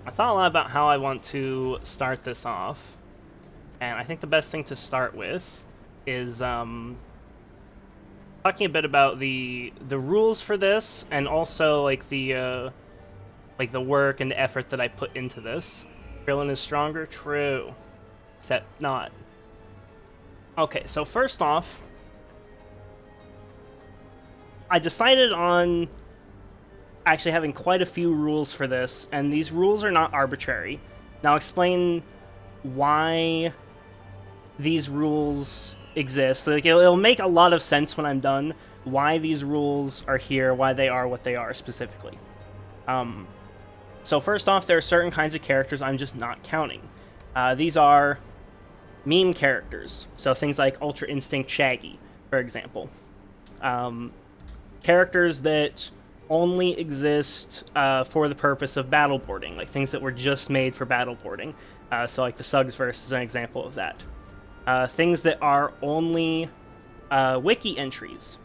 I thought a lot about how I want to start this off, and I think the best thing to start with is talking a bit about the rules for this, and also like the work and the effort that I put into this. Krillin is stronger, true, except not. Okay, so first off, I decided on actually having quite a few rules for this, and these rules are not arbitrary. Now, I'll explain why these rules exist. Like, it'll make a lot of sense when I'm done why these rules are here, why they are what they are specifically. So first off, there are certain kinds of characters I'm just not counting. These are meme characters, so things like Ultra Instinct Shaggy, for example. Characters that only exist for the purpose of battleboarding, like things that were just made for battleboarding. So like the Suggs verse is an example of that. Things that are only wiki entries.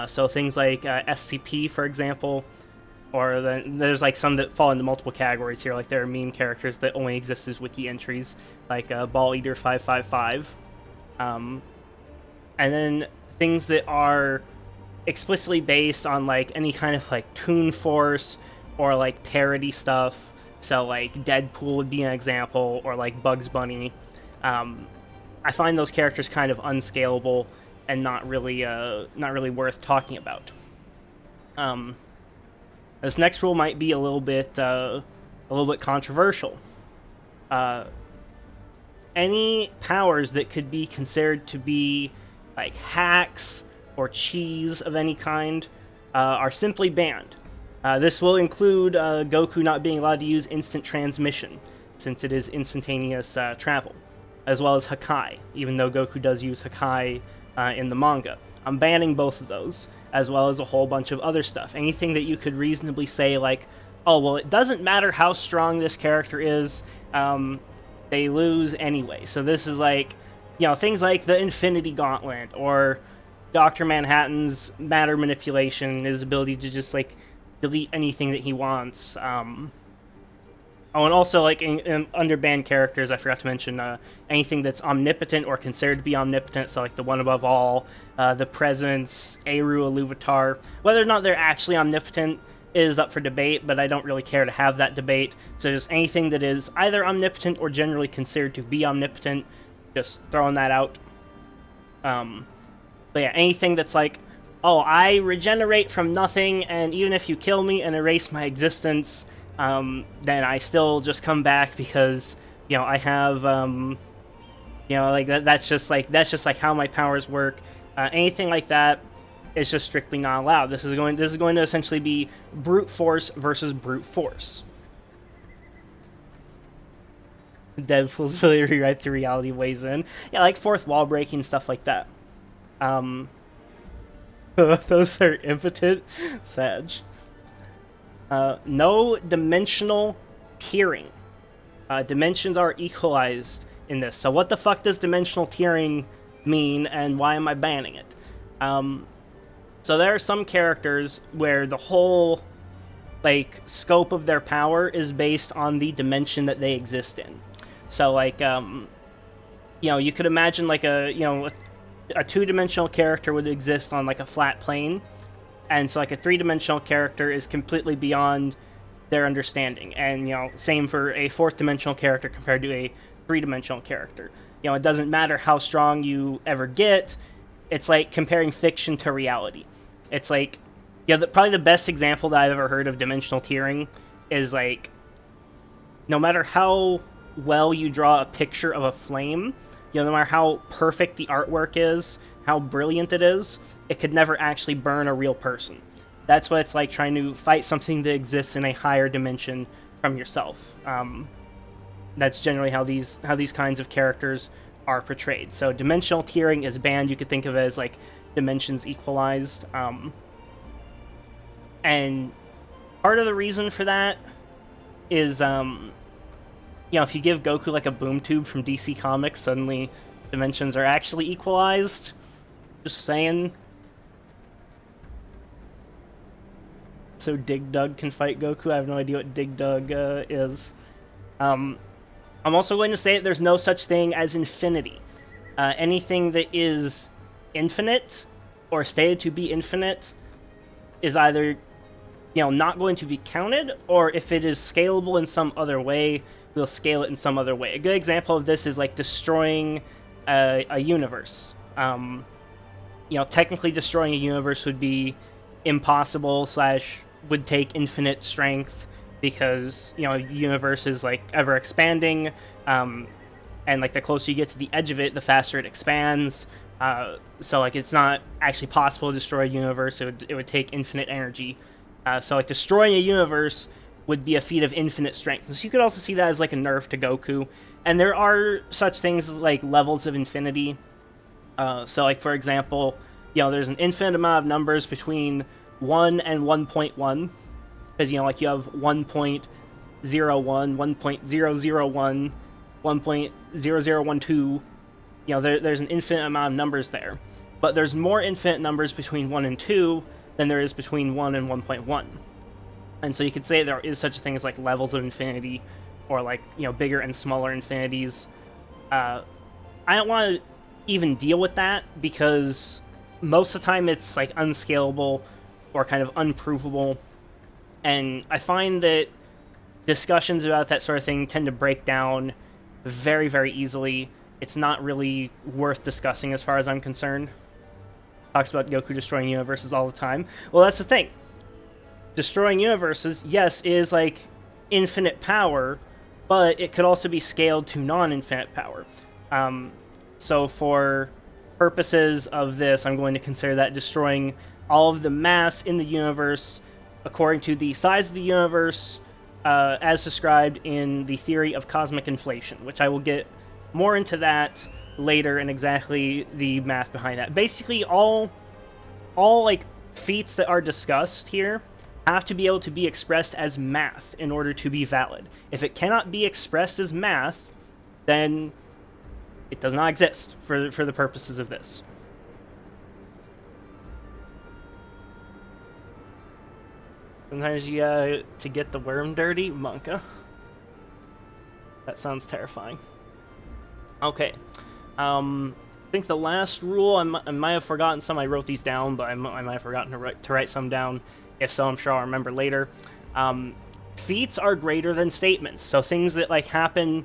So things like SCP, for example, or there's like some that fall into multiple categories here. Like there are meme characters that only exist as wiki entries, like Ball Eater 555. And then things that are explicitly based on like any kind of like Toon Force or like parody stuff. So like Deadpool would be an example, or like Bugs Bunny. I find those characters kind of unscalable and not really worth talking about. This next rule might be a little bit controversial. Any powers that could be considered to be like hacks or cheese of any kind are simply banned. This will include Goku not being allowed to use instant transmission, since it is instantaneous travel, as well as Hakai, even though Goku does use Hakai in the manga. I'm banning both of those, as well as a whole bunch of other stuff. Anything that you could reasonably say, like, oh, well, it doesn't matter how strong this character is, they lose anyway. So this is like, things like the Infinity Gauntlet, or Dr. Manhattan's matter manipulation, his ability to just, like, delete anything that he wants. Oh, and also, like, in under banned characters, I forgot to mention anything that's omnipotent or considered to be omnipotent, so, like, the One Above All, the Presence, Eru, Iluvatar. Whether or not they're actually omnipotent is up for debate, but I don't really care to have that debate. So just anything that is either omnipotent or generally considered to be omnipotent, just throwing that out. But yeah, anything that's like, oh, I regenerate from nothing, and even if you kill me and erase my existence, then I still just come back because, I have, like that's just like how my powers work. Anything like that is just strictly not allowed. This is going to essentially be brute force versus brute force. Deadpool's ability to rewrite the reality weighs in. Yeah, like fourth wall breaking, stuff like that. Those are impotent. Sag. No dimensional tiering. Dimensions are equalized in this. So what the fuck does dimensional tiering mean, and why am I banning it? So there are some characters where the whole, like, scope of their power is based on the dimension that they exist in. So, like, you could imagine, like, a two-dimensional character would exist on, like, a flat plane, and so, like, a three-dimensional character is completely beyond their understanding, and, same for a fourth-dimensional character compared to a three-dimensional character. It doesn't matter how strong you ever get. It's like comparing fiction to reality. It's like, probably the best example that I've ever heard of dimensional tiering is, like, no matter how well you draw a picture of a flame, no matter how perfect the artwork is, how brilliant it is, it could never actually burn a real person. That's what it's like trying to fight something that exists in a higher dimension from yourself. That's generally how these kinds of characters are portrayed. So dimensional tiering is banned. You could think of it as, like, dimensions equalized. And part of the reason for that is, if you give Goku, like, a boom tube from DC Comics, suddenly dimensions are actually equalized. Just saying. So Dig Dug can fight Goku. I have no idea what Dig Dug is. I'm also going to say that there's no such thing as infinity. Anything that is infinite or stated to be infinite is either not going to be counted, or if it is scalable in some other way, we'll scale it in some other way. A good example of this is like destroying a universe. Technically destroying a universe would be impossible / would take infinite strength, because the universe is like ever expanding, and like the closer you get to the edge of it, the faster it expands. So like it's not actually possible to destroy a universe. It would take infinite energy. So like destroying a universe would be a feat of infinite strength. So you could also see that as like a nerf to Goku. And there are such things like levels of infinity. So like for example, there's an infinite amount of numbers between 1 and 1.1. Because like you have 1.01, 1.001, 1.0012. There's an infinite amount of numbers there. But there's more infinite numbers between 1 and 2 than there is between 1 and 1.1. And so you could say there is such a thing as like levels of infinity, or like, bigger and smaller infinities. I don't want to even deal with that, because most of the time it's like unscalable or kind of unprovable. And I find that discussions about that sort of thing tend to break down very, very easily. It's not really worth discussing as far as I'm concerned. Talks about Goku destroying universes all the time. Well, that's the thing. Destroying universes, yes, is like infinite power, but it could also be scaled to non-infinite power. So for purposes of this, I'm going to consider that destroying all of the mass in the universe according to the size of the universe, as described in the theory of cosmic inflation, which I will get more into that later and exactly the math behind that. Basically, all like feats that are discussed here have to be able to be expressed as math in order to be valid. If it cannot be expressed as math, then it does not exist for the purposes of this. Sometimes you gotta to get the worm dirty, Monka. That sounds terrifying. Okay. I think the last rule, I might have forgotten some. I wrote these down, but I might have forgotten to write some down. If so, I'm sure I'll remember later. Feats are greater than statements. So things that like happen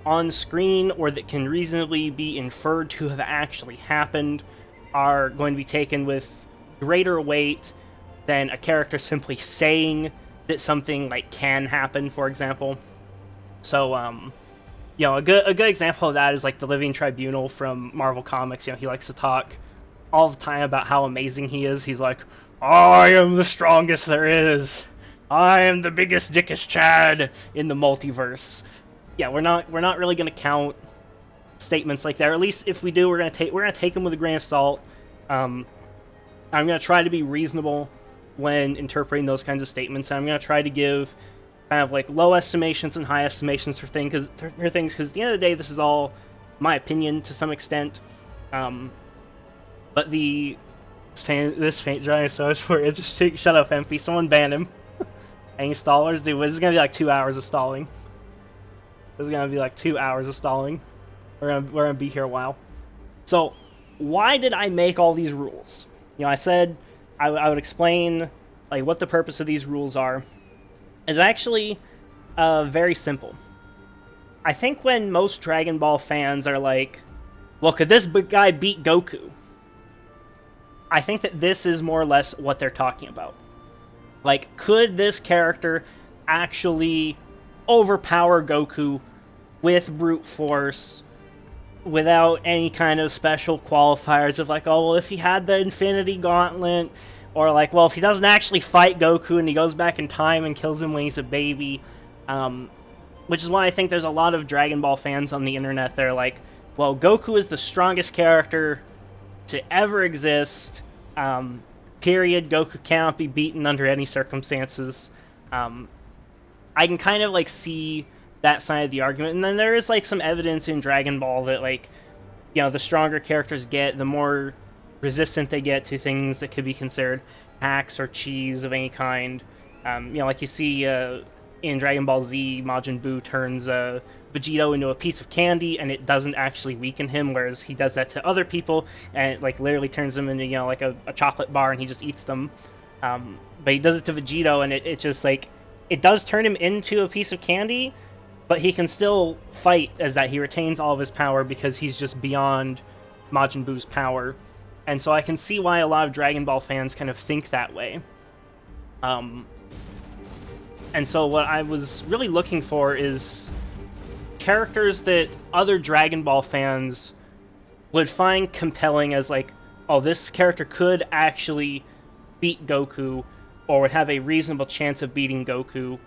on screen or that can reasonably be inferred to have actually happened are going to be taken with greater weight than a character simply saying that something like can happen, for example. So, a good example of that is like the Living Tribunal from Marvel Comics. He likes to talk all the time about how amazing he is. He's like, I am the strongest there is. I am the biggest dickish Chad in the multiverse. Yeah, we're not really gonna count statements like that. Or at least if we do, we're gonna take them with a grain of salt. I'm gonna try to be reasonable when interpreting those kinds of statements, and I'm gonna try to give kind of like low estimations and high estimations for things, because at the end of the day, this is all my opinion to some extent. But this faint drawing is so much more interesting. Shut up, Empy. Someone ban him. Any stallers? Dude, this is gonna be like 2 hours of stalling. This is gonna be like 2 hours of stalling. We're gonna be here a while. So, why did I make all these rules? I said I would explain like what the purpose of these rules are. It's actually very simple. I think when most Dragon Ball fans are like, well, could this guy beat Goku? I think that this is more or less what they're talking about. Like, could this character actually overpower Goku with brute force without any kind of special qualifiers of like, oh, well, if he had the Infinity Gauntlet, or like, well, if he doesn't actually fight Goku and he goes back in time and kills him when he's a baby, which is why I think there's a lot of Dragon Ball fans on the internet that are like, well, Goku is the strongest character to ever exist, period. Goku cannot be beaten under any circumstances. I can kind of like see that side of the argument, and then there is like some evidence in Dragon Ball that like, the stronger characters get, the more resistant they get to things that could be considered hacks or cheese of any kind. Like you see in Dragon Ball Z, Majin Buu turns Vegito into a piece of candy, and it doesn't actually weaken him, whereas he does that to other people, and it like literally turns them into like a chocolate bar, and he just eats them. But he does it to Vegito, and it just like it does turn him into a piece of candy, but he can still fight as that. He retains all of his power because he's just beyond Majin Buu's power. And so I can see why a lot of Dragon Ball fans kind of think that way. And so what I was really looking for is characters that other Dragon Ball fans would find compelling as like, oh, this character could actually beat Goku, or would have a reasonable chance of beating Goku,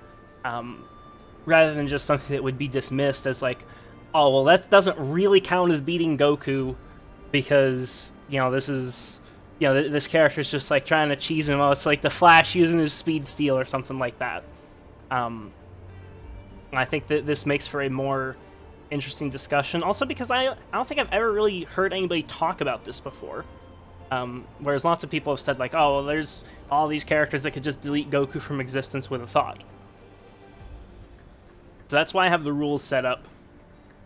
rather than just something that would be dismissed as like, oh, well, that doesn't really count as beating Goku because, this is, this character's just like trying to cheese him. Oh, it's like the Flash using his speed steal or something like that. I think that this makes for a more interesting discussion. Also because I don't think I've ever really heard anybody talk about this before. Whereas lots of people have said like, oh, well, there's all these characters that could just delete Goku from existence with a thought. So that's why I have the rules set up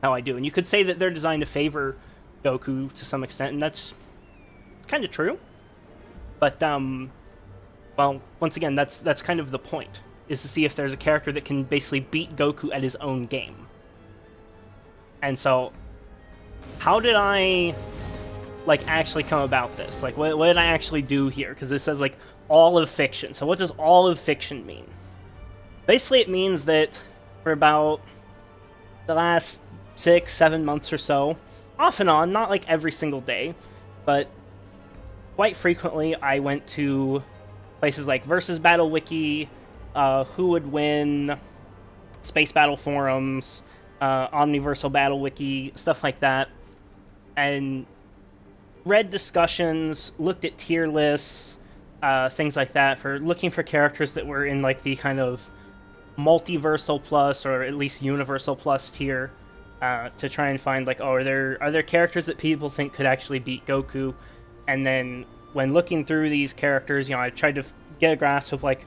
how I do. And you could say that they're designed to favor Goku to some extent, and that's kind of true. But, well, once again, that's kind of the point, is to see if there's a character that can basically beat Goku at his own game. And so, how did I, like, actually come about this? Like, what did I actually do here? Because it says, like, all of fiction. So what does all of fiction mean? Basically, it means that for about the last 6-7 months or so, off and on, not like every single day, but quite frequently I went to places like Versus Battle Wiki, Who Would Win, Space Battle Forums, Omniversal Battle Wiki, stuff like that, and read discussions, looked at tier lists, things like that, for looking for characters that were in like the kind of multiversal plus, or at least universal plus tier, to try and find like, oh, are there characters that people think could actually beat Goku? And then when looking through these characters, I tried to get a grasp of like,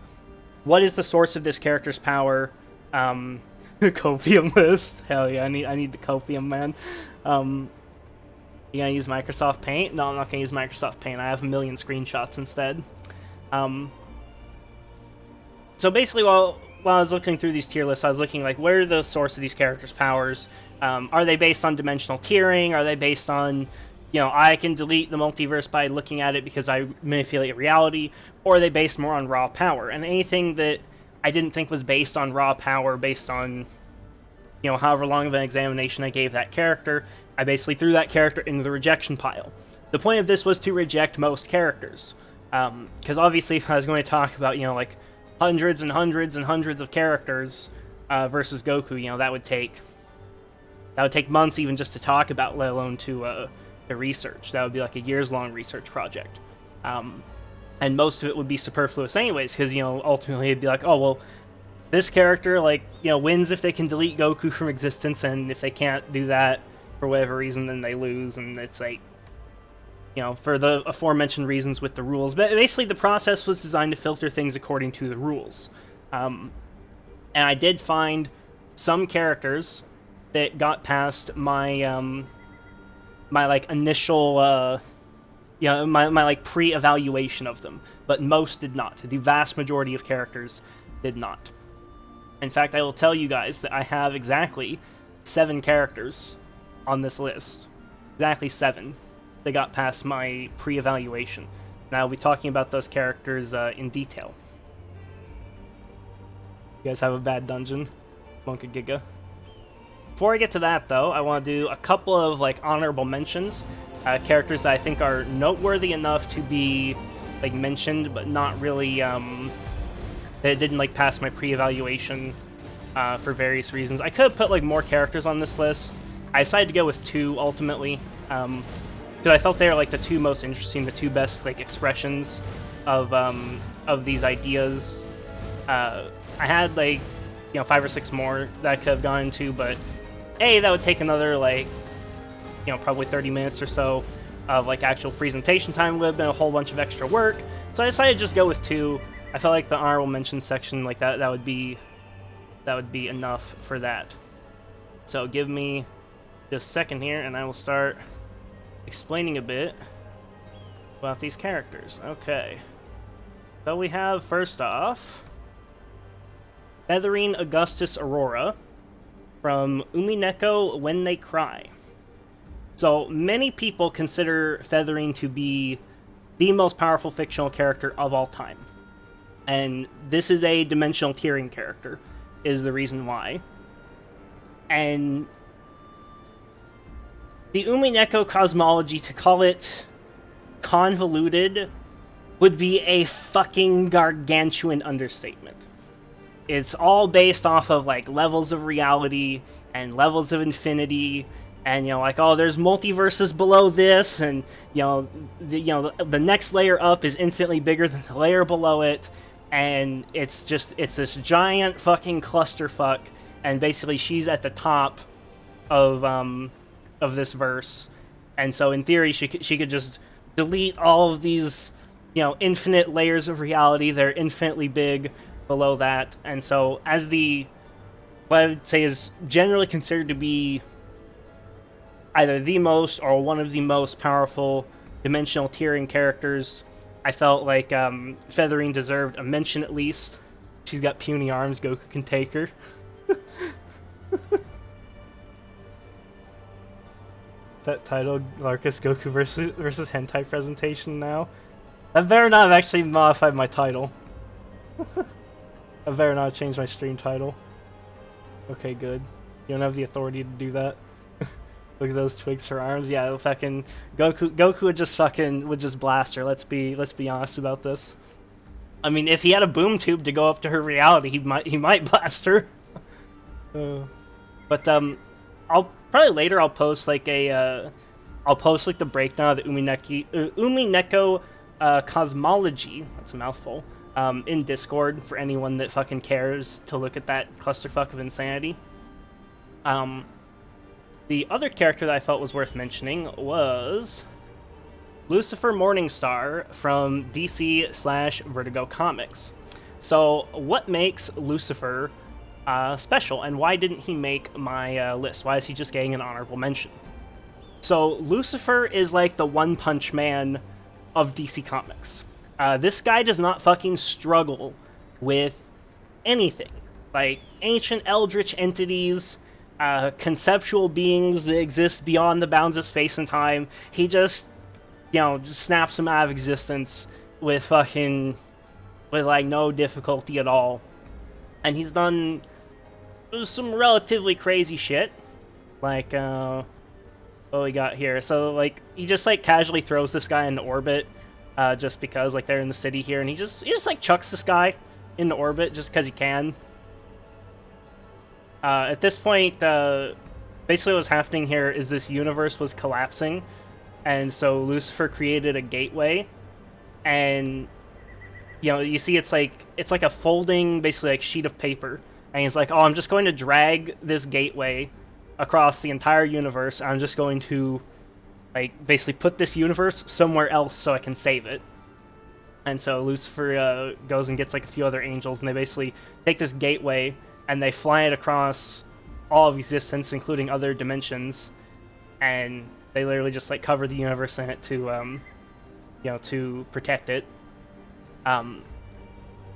what is the source of this character's power? The copium list, hell yeah, I need the copium, man. You gonna use Microsoft Paint? No, I'm not gonna use Microsoft Paint. I have a million screenshots instead. So basically, while I was looking through these tier lists, I was looking like, where are the source of these characters' powers? Are they based on dimensional tiering? Are they based on, I can delete the multiverse by looking at it because I manipulate reality? Or are they based more on raw power? And anything that I didn't think was based on raw power, based on, however long of an examination I gave that character, I basically threw that character into the rejection pile. The point of this was to reject most characters. Because obviously if I was going to talk about, like, hundreds and hundreds and hundreds of characters versus Goku, that would take months even just to talk about, let alone to research. That would be like a years-long research project. And most of it would be superfluous anyways, because, ultimately it'd be like, oh, well, this character, like, wins if they can delete Goku from existence, and if they can't do that for whatever reason, then they lose, and it's like, for the aforementioned reasons with the rules. But basically the process was designed to filter things according to the rules. And I did find some characters that got past my, my like initial, my like pre-evaluation of them, but most did not. The vast majority of characters did not. In fact, I will tell you guys that I have exactly 7 characters on this list. Exactly 7 that got past my pre-evaluation. Now, I'll be talking about those characters in detail. You guys have a bad dungeon? Monka Giga. Before I get to that, though, I want to do a couple of like honorable mentions. Characters that I think are noteworthy enough to be like mentioned, but not really, that didn't like pass my pre-evaluation for various reasons. I could have put like more characters on this list. I decided to go with 2 ultimately, because I felt they were like the 2 most interesting, the 2 best like expressions of these ideas. I had like 5 or 6 more that I could have gone into, but that would take another like probably 30 minutes or so of like actual presentation time. Would have been a whole bunch of extra work, so I decided to just go with 2. I felt like the honorable mention section like that would be enough for that. So give me just a second here, and I will start explaining a bit about these characters. Okay. So we have, first off, Feathering Augustus Aurora from Umineko When They Cry. So many people consider Feathering to be the most powerful fictional character of all time. And this is a dimensional tiering character, is the reason why. And the Umineko cosmology, to call it convoluted, would be a fucking gargantuan understatement. It's all based off of, like, levels of reality and levels of infinity, and, you know, like, oh, there's multiverses below this, and, the next layer up is infinitely bigger than the layer below it, and it's this giant fucking clusterfuck, and basically she's at the top of this verse, and so in theory she could just delete all of these, infinite layers of reality. They're infinitely big below that, and so as what I would say is generally considered to be either the most or one of the most powerful dimensional tiering characters, I felt like Feathering deserved a mention at least. She's got puny arms, Goku can take her. That title, Larkus Goku versus Hentai presentation now. I better not have actually modified my title. I better not change my stream title. Okay, good. You don't have the authority to do that. Look at those twigs for arms. Yeah, fucking Goku would just blast her. Let's be honest about this. I mean, if he had a boom tube to go up to her reality, he might blast her. But I'll post like the breakdown of the Umineko cosmology. That's a mouthful. In Discord for anyone that fucking cares to look at that clusterfuck of insanity. The other character that I felt was worth mentioning was Lucifer Morningstar from DC/Vertigo Comics. So, what makes Lucifer special, and why didn't he make my list? Why is he just getting an honorable mention? So, Lucifer is like the One Punch Man of DC Comics. This guy does not fucking struggle with anything. Like, ancient eldritch entities, conceptual beings that exist beyond the bounds of space and time. He just snaps them out of existence with like no difficulty at all. And he's done some relatively crazy shit. Like, what we got here? So, like, he just, like, casually throws this guy into orbit, just because, like, they're in the city here, and he just like, chucks this guy into orbit just because he can. At this point, basically what's happening here is this universe was collapsing, and so Lucifer created a gateway, and, you see it's like a folding, basically, like, sheet of paper, and he's like, oh, I'm just going to drag this gateway across the entire universe. I'm just going to, like, basically put this universe somewhere else so I can save it. And so Lucifer goes and gets, like, a few other angels, and they basically take this gateway and they fly it across all of existence, including other dimensions, and they literally just, like, cover the universe in it to protect it.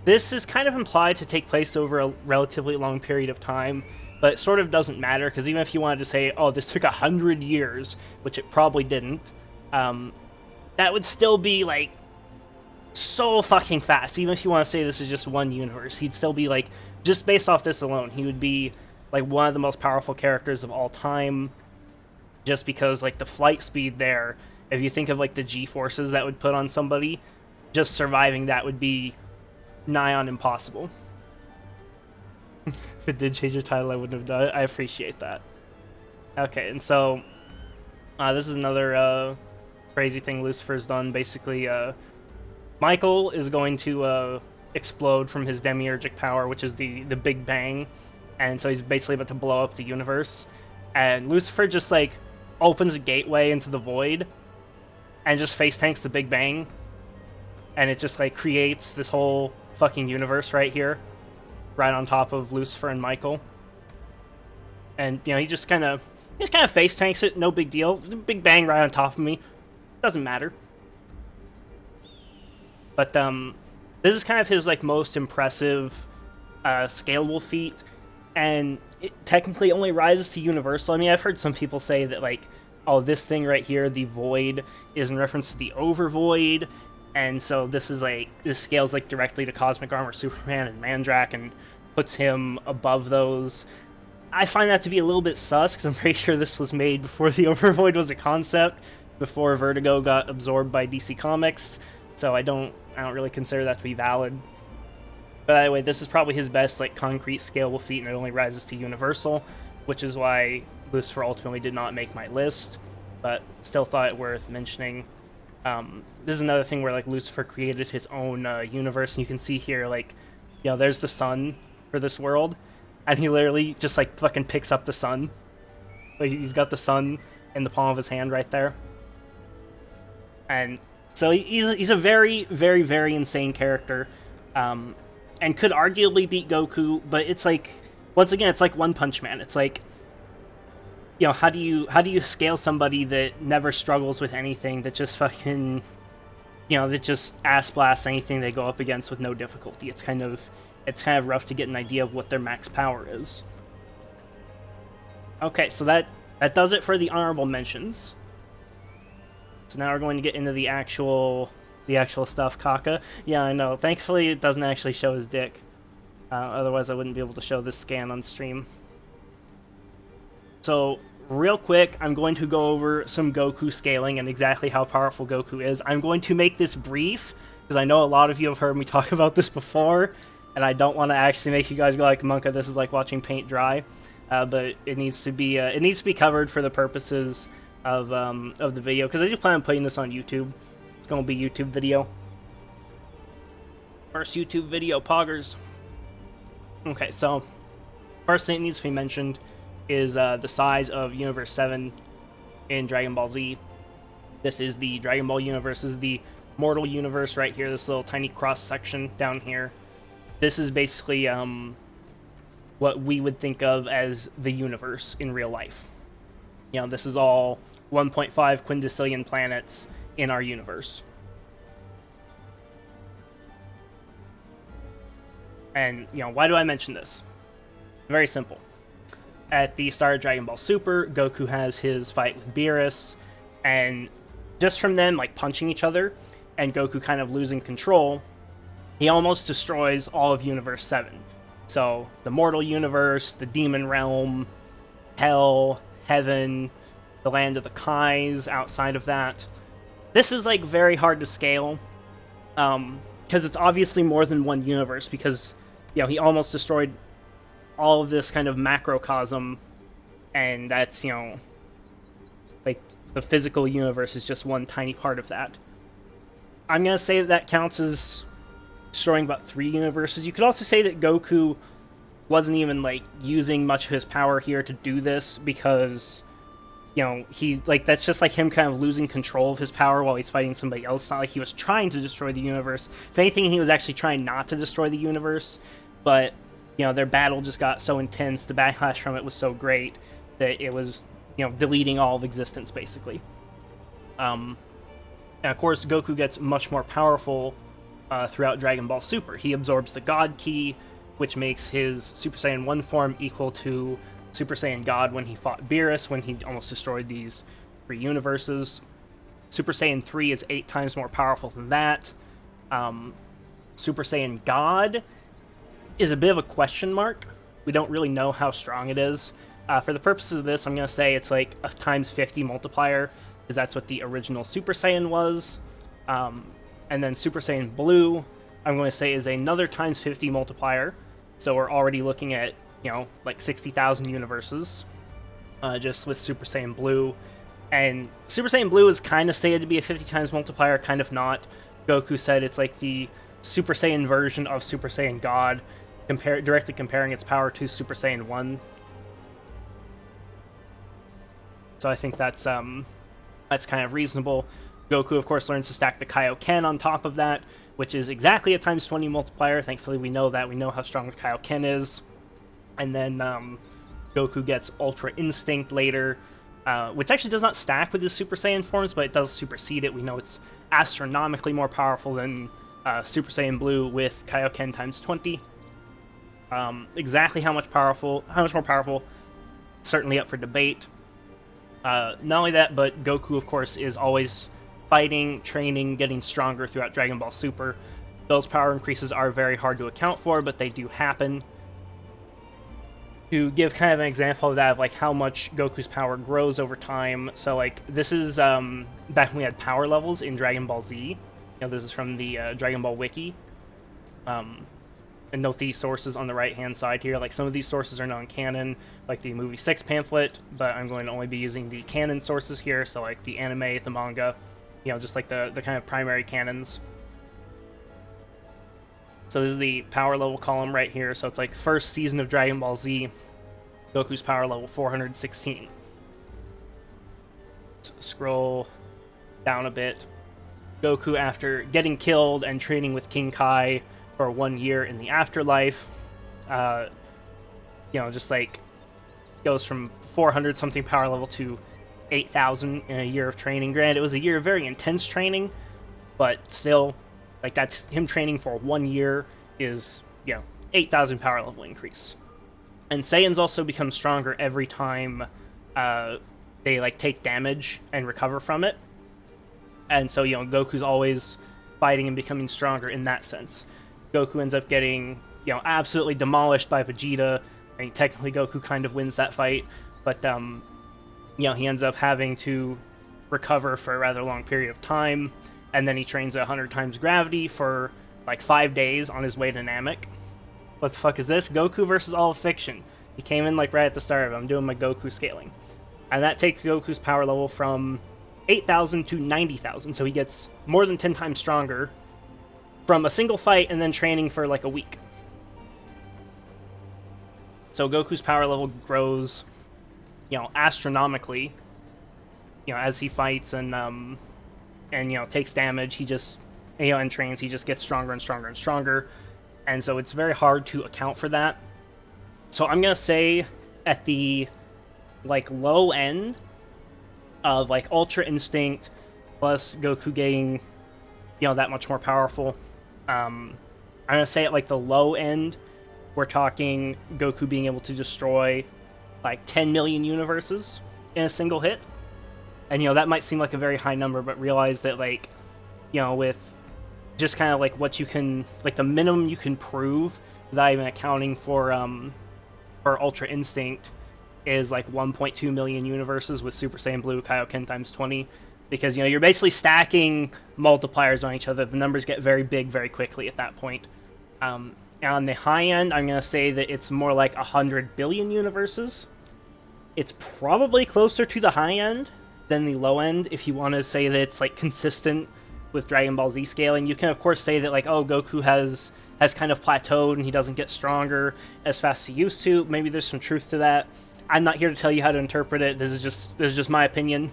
This is kind of implied to take place over a relatively long period of time, but it sort of doesn't matter, because even if you wanted to say, oh, this took 100 years, which it probably didn't, that would still be, like, so fucking fast. Even if you want to say this is just one universe, he'd still be, like, just based off this alone, he would be, like, one of the most powerful characters of all time, just because, like, the flight speed there, if you think of, like, the G-forces that would put on somebody, just surviving that would be nigh on impossible. If it did change your title, I wouldn't have done it. I appreciate that. Okay, and so this is another crazy thing Lucifer's done. Basically, Michael is going to explode from his demiurgic power, which is the Big Bang, and so he's basically about to blow up the universe. And Lucifer just, like, opens a gateway into the void and just face tanks the Big Bang, and it just, like, creates this whole fucking universe right here, right on top of Lucifer and Michael. And, you know, he just kind of face tanks it, no big deal. Big bang right on top of me. Doesn't matter. But, this is kind of his, like, most impressive, scalable feat. And it technically only rises to universal. I mean, I've heard some people say that, like, oh, this thing right here, the void, is in reference to the overvoid. And so this scales, like, directly to Cosmic Armor, Superman, and Mandrak, and puts him above those. I find that to be a little bit sus, because I'm pretty sure this was made before the overvoid was a concept, before Vertigo got absorbed by DC Comics, so I don't really consider that to be valid. But anyway, this is probably his best, like, concrete scalable feat, and it only rises to universal, which is why Lucifer ultimately did not make my list, but still thought it worth mentioning. This is another thing where, like, Lucifer created his own universe, and you can see here, like, you know, there's the sun for this world, and he literally just, like, fucking picks up the sun. Like, he's got the sun in the palm of his hand right there. And so he's a very, very, very insane character, and could arguably beat Goku, but it's like, once again, it's like One Punch Man. It's like, you know, how do you scale somebody that never struggles with anything, that just fucking, you know, that just ass blasts anything they go up against with no difficulty? It's kind of rough to get an idea of what their max power is. Okay, so that does it for the honorable mentions. So now we're going to get into the actual stuff, Kaka. Yeah, I know. Thankfully, it doesn't actually show his dick. Otherwise, I wouldn't be able to show this scan on stream. So, real quick, I'm going to go over some Goku scaling and exactly how powerful Goku is. I'm going to make this brief, because I know a lot of you have heard me talk about this before, and I don't want to actually make you guys go like, Monka, this is like watching paint dry. But it needs to be covered for the purposes of the video, because I do plan on putting this on YouTube. It's going to be YouTube video. First YouTube video, poggers. Okay, so first thing that needs to be mentioned is the size of Universe 7 in Dragon Ball Z. This is the Dragon Ball universe. This is the mortal universe right here, this little tiny cross section down here. This is basically what we would think of as the universe in real life. You know, this is all 1.5 quintillion planets in our universe. And, you know, why do I mention this? Very simple. At the start of Dragon Ball Super, Goku has his fight with Beerus, and just from them, like, punching each other, and Goku kind of losing control, he almost destroys all of Universe 7. So, the mortal universe, the demon realm, hell, heaven, the land of the Kais outside of that. This is, like, very hard to scale, because it's obviously more than one universe, because, you know, he almost destroyed all of this kind of macrocosm, and that's, you know, like, the physical universe is just one tiny part of that. I'm gonna say that counts as destroying about 3 universes. You could also say that Goku wasn't even, like, using much of his power here to do this, because, you know, he, like, that's just like him kind of losing control of his power while he's fighting somebody else. It's not like he was trying to destroy the universe. If anything, he was actually trying not to destroy the universe, but, you know, their battle just got so intense, the backlash from it was so great that it was, you know, deleting all of existence, basically. And of course, Goku gets much more powerful throughout Dragon Ball Super. He absorbs the God Ki, which makes his Super Saiyan 1 form equal to Super Saiyan God when he fought Beerus, when he almost destroyed these 3 universes. Super Saiyan 3 is 8 times more powerful than that. Super Saiyan God is a bit of a question mark. We don't really know how strong it is. For the purposes of this, I'm going to say it's like a times 50 multiplier, because that's what the original Super Saiyan was. And then Super Saiyan Blue, I'm going to say, is another times 50 multiplier. So we're already looking at, you know, like 60,000 universes, just with Super Saiyan Blue. And Super Saiyan Blue is kind of stated to be a 50 times multiplier, kind of not. Goku said it's like the Super Saiyan version of Super Saiyan God, directly comparing its power to Super Saiyan 1. So I think that's kind of reasonable. Goku, of course, learns to stack the Kaioken on top of that, which is exactly a times 20 multiplier. Thankfully, we know that. We know how strong Kaioken is. And then Goku gets Ultra Instinct later, which actually does not stack with his Super Saiyan forms, but it does supersede it. We know it's astronomically more powerful than Super Saiyan Blue with Kaioken times 20. Exactly how much more powerful, certainly up for debate. Not only that, but Goku, of course, is always fighting, training, getting stronger throughout Dragon Ball Super. Those power increases are very hard to account for, but they do happen. To give kind of an example of that, of like how much Goku's power grows over time. So like this is back when we had power levels in Dragon Ball Z. You know, this is from the Dragon Ball Wiki. And note these sources on the right-hand side here. Like some of these sources are non-canon, like the Movie 6 pamphlet, but I'm going to only be using the canon sources here, so like the anime, the manga, you know, just like the kind of primary canons. So this is the power level column right here, so it's like first season of Dragon Ball Z, Goku's power level 416. So scroll down a bit. Goku, after getting killed and training with King Kai for 1 year in the afterlife, you know, just like goes from 400 something power level to 8,000 in a year of training. Granted, it was a year of very intense training, but still, like that's him training for 1 year is, you know, 8,000 power level increase. And Saiyans also become stronger every time they like take damage and recover from it. And so, you know, Goku's always fighting and becoming stronger in that sense. Goku ends up getting, you know, absolutely demolished by Vegeta. I mean, technically Goku kind of wins that fight, but, you know, he ends up having to recover for a rather long period of time, and then he trains at 100 times gravity for, like, 5 days on his way to Namek. What the fuck is this? Goku versus all of fiction. He came in, like, right at the start of it. I'm doing my Goku scaling. And that takes Goku's power level from 8,000 to 90,000, so he gets more than 10 times stronger from a single fight and then training for like a week. So Goku's power level grows, you know, astronomically, you know, as he fights and you know, takes damage. He just, you know, and trains, he just gets stronger and stronger and stronger. And so it's very hard to account for that. So I'm gonna say at the like low end of like Ultra Instinct plus Goku getting, you know, that much more powerful. I'm gonna say at like the low end, we're talking Goku being able to destroy like 10 million universes in a single hit. And, you know, that might seem like a very high number, but realize that, like, you know, with just kind of like what you can, like the minimum you can prove without even accounting for Ultra Instinct is like 1.2 million universes with Super Saiyan Blue Kaioken times 20. Because, you know, you're basically stacking multipliers on each other. The numbers get very big very quickly at that point. On the high end, I'm going to say that it's more like 100 billion universes. It's probably closer to the high end than the low end if you want to say that it's, like, consistent with Dragon Ball Z scaling. You can, of course, say that, like, oh, Goku has kind of plateaued and he doesn't get stronger as fast as he used to. Maybe there's some truth to that. I'm not here to tell you how to interpret it. This is just my opinion.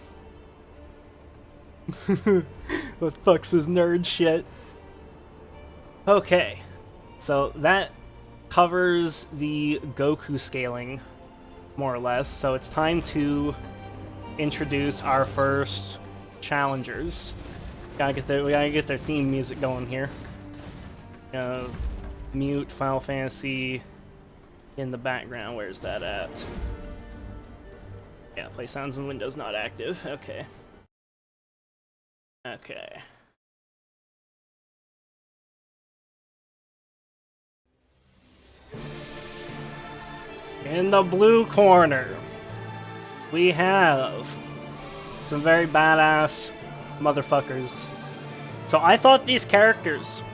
What the fuck's this nerd shit? Okay, so that covers the Goku scaling, more or less. So it's time to introduce our first challengers. We gotta get their theme music going here. Mute Final Fantasy in the background. Where's that at? Yeah, play sounds in Windows not active. Okay. Okay. In the blue corner, we have some very badass motherfuckers. So I thought these characters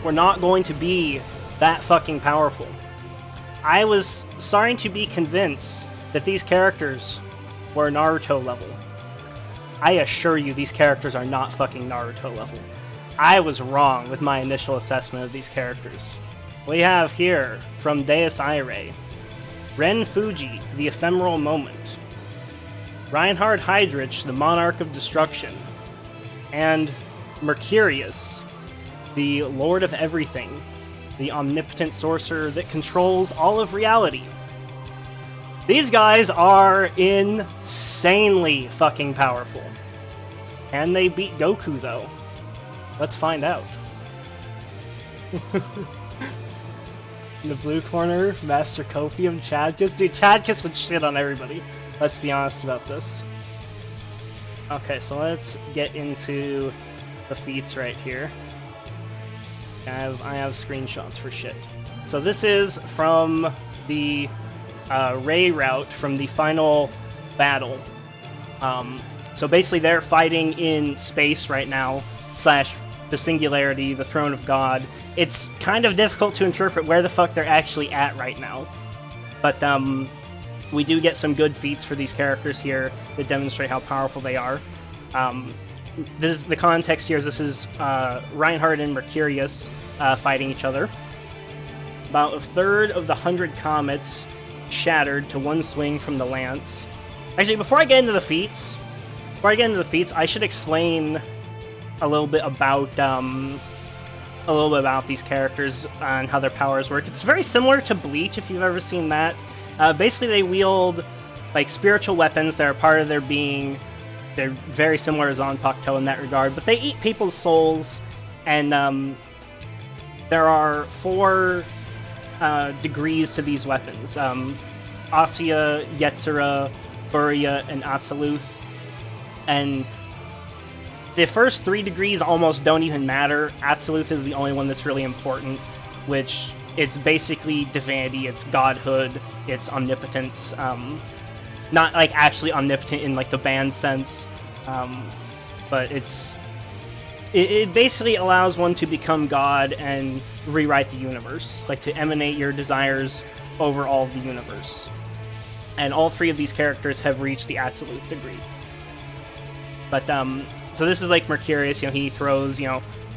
were not going to be that fucking powerful. I was starting to be convinced that these characters were Naruto level. I assure you, these characters are not fucking Naruto level. I was wrong with my initial assessment of these characters. We have here, from Dies Irae, Ren Fuji, the Ephemeral Moment, Reinhard Heydrich, the Monarch of Destruction, and Mercurius, the Lord of Everything, the omnipotent sorcerer that controls all of reality. These guys are insanely fucking powerful. Can they beat Goku, though? Let's find out. In the blue corner, Master Copium, Chadkiss. Dude, Chadkiss would shit on everybody. Let's be honest about this. Okay, so let's get into the feats right here. I have screenshots for shit. So this is from the Ray route from the final battle. So basically they're fighting in space right now, / the Singularity, the Throne of God. It's kind of difficult to interpret where the fuck they're actually at right now. But we do get some good feats for these characters here that demonstrate how powerful they are. This is the context here. This is Reinhardt and Mercurius fighting each other. About a third of the 100 comets shattered to one swing from the lance. Actually, before I get into the feats, I should explain a little bit about these characters and how their powers work. It's very similar to Bleach, if you've ever seen that. Basically, they wield like spiritual weapons that are part of their being. They're very similar to Zanpakuto in that regard, but they eat people's souls, and there are 4 degrees to these weapons. Asya, Yetzira, Burya, and Atziluth. And the first 3 degrees almost don't even matter. Atziluth is the only one that's really important, which it's basically divinity, it's godhood, it's omnipotence. Not like actually omnipotent in like the band sense, but it basically allows one to become God and rewrite the universe, like to emanate your desires over all of the universe. And all 3 of these characters have reached the Atziluth degree. But so this is like Mercurius, he throws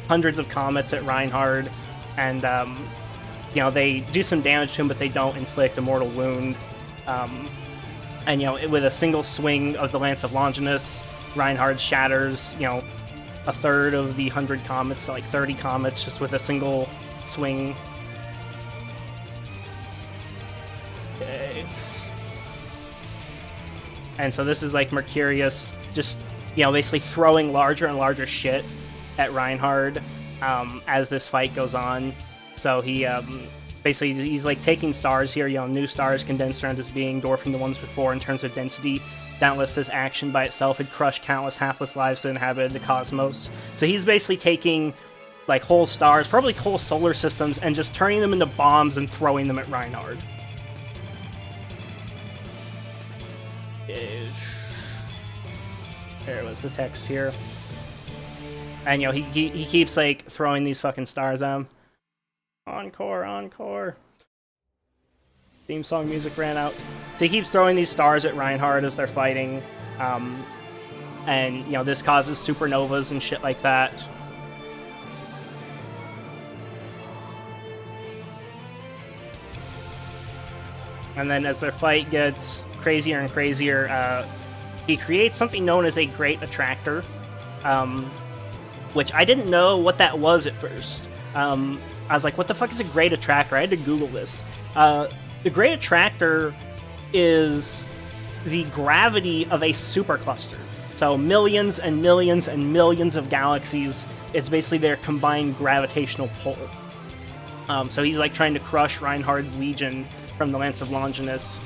hundreds of comets at Reinhardt, and they do some damage to him, but they don't inflict a mortal wound. And with a single swing of the Lance of Longinus, Reinhardt shatters a third of the 100 comets, so like 30 comets, just with a single swing. Okay. And so this is like Mercurius just basically throwing larger and larger shit at Reinhardt as this fight goes on. So he basically he's like taking stars here, new stars condensed around his being, dwarfing the ones before in terms of density. Doubtless this action by itself had crushed countless hapless lives that inhabited the cosmos. So he's basically taking like whole stars, probably whole solar systems, and just turning them into bombs and throwing them at Reinhardt. There was the text here. And he keeps like throwing these fucking stars at him. Encore, encore. Theme song music ran out. So he keeps throwing these stars at Reinhardt as they're fighting. And this causes supernovas and shit like that. And then as their fight gets crazier and crazier, he creates something known as a Great Attractor, which I didn't know what that was at first. I was like, what the fuck is a Great Attractor? I had to Google this. The Great Attractor is the gravity of a supercluster. So millions and millions and millions of galaxies, it's basically their combined gravitational pull. So he's like trying to crush Reinhardt's legion from the Lance of Longinus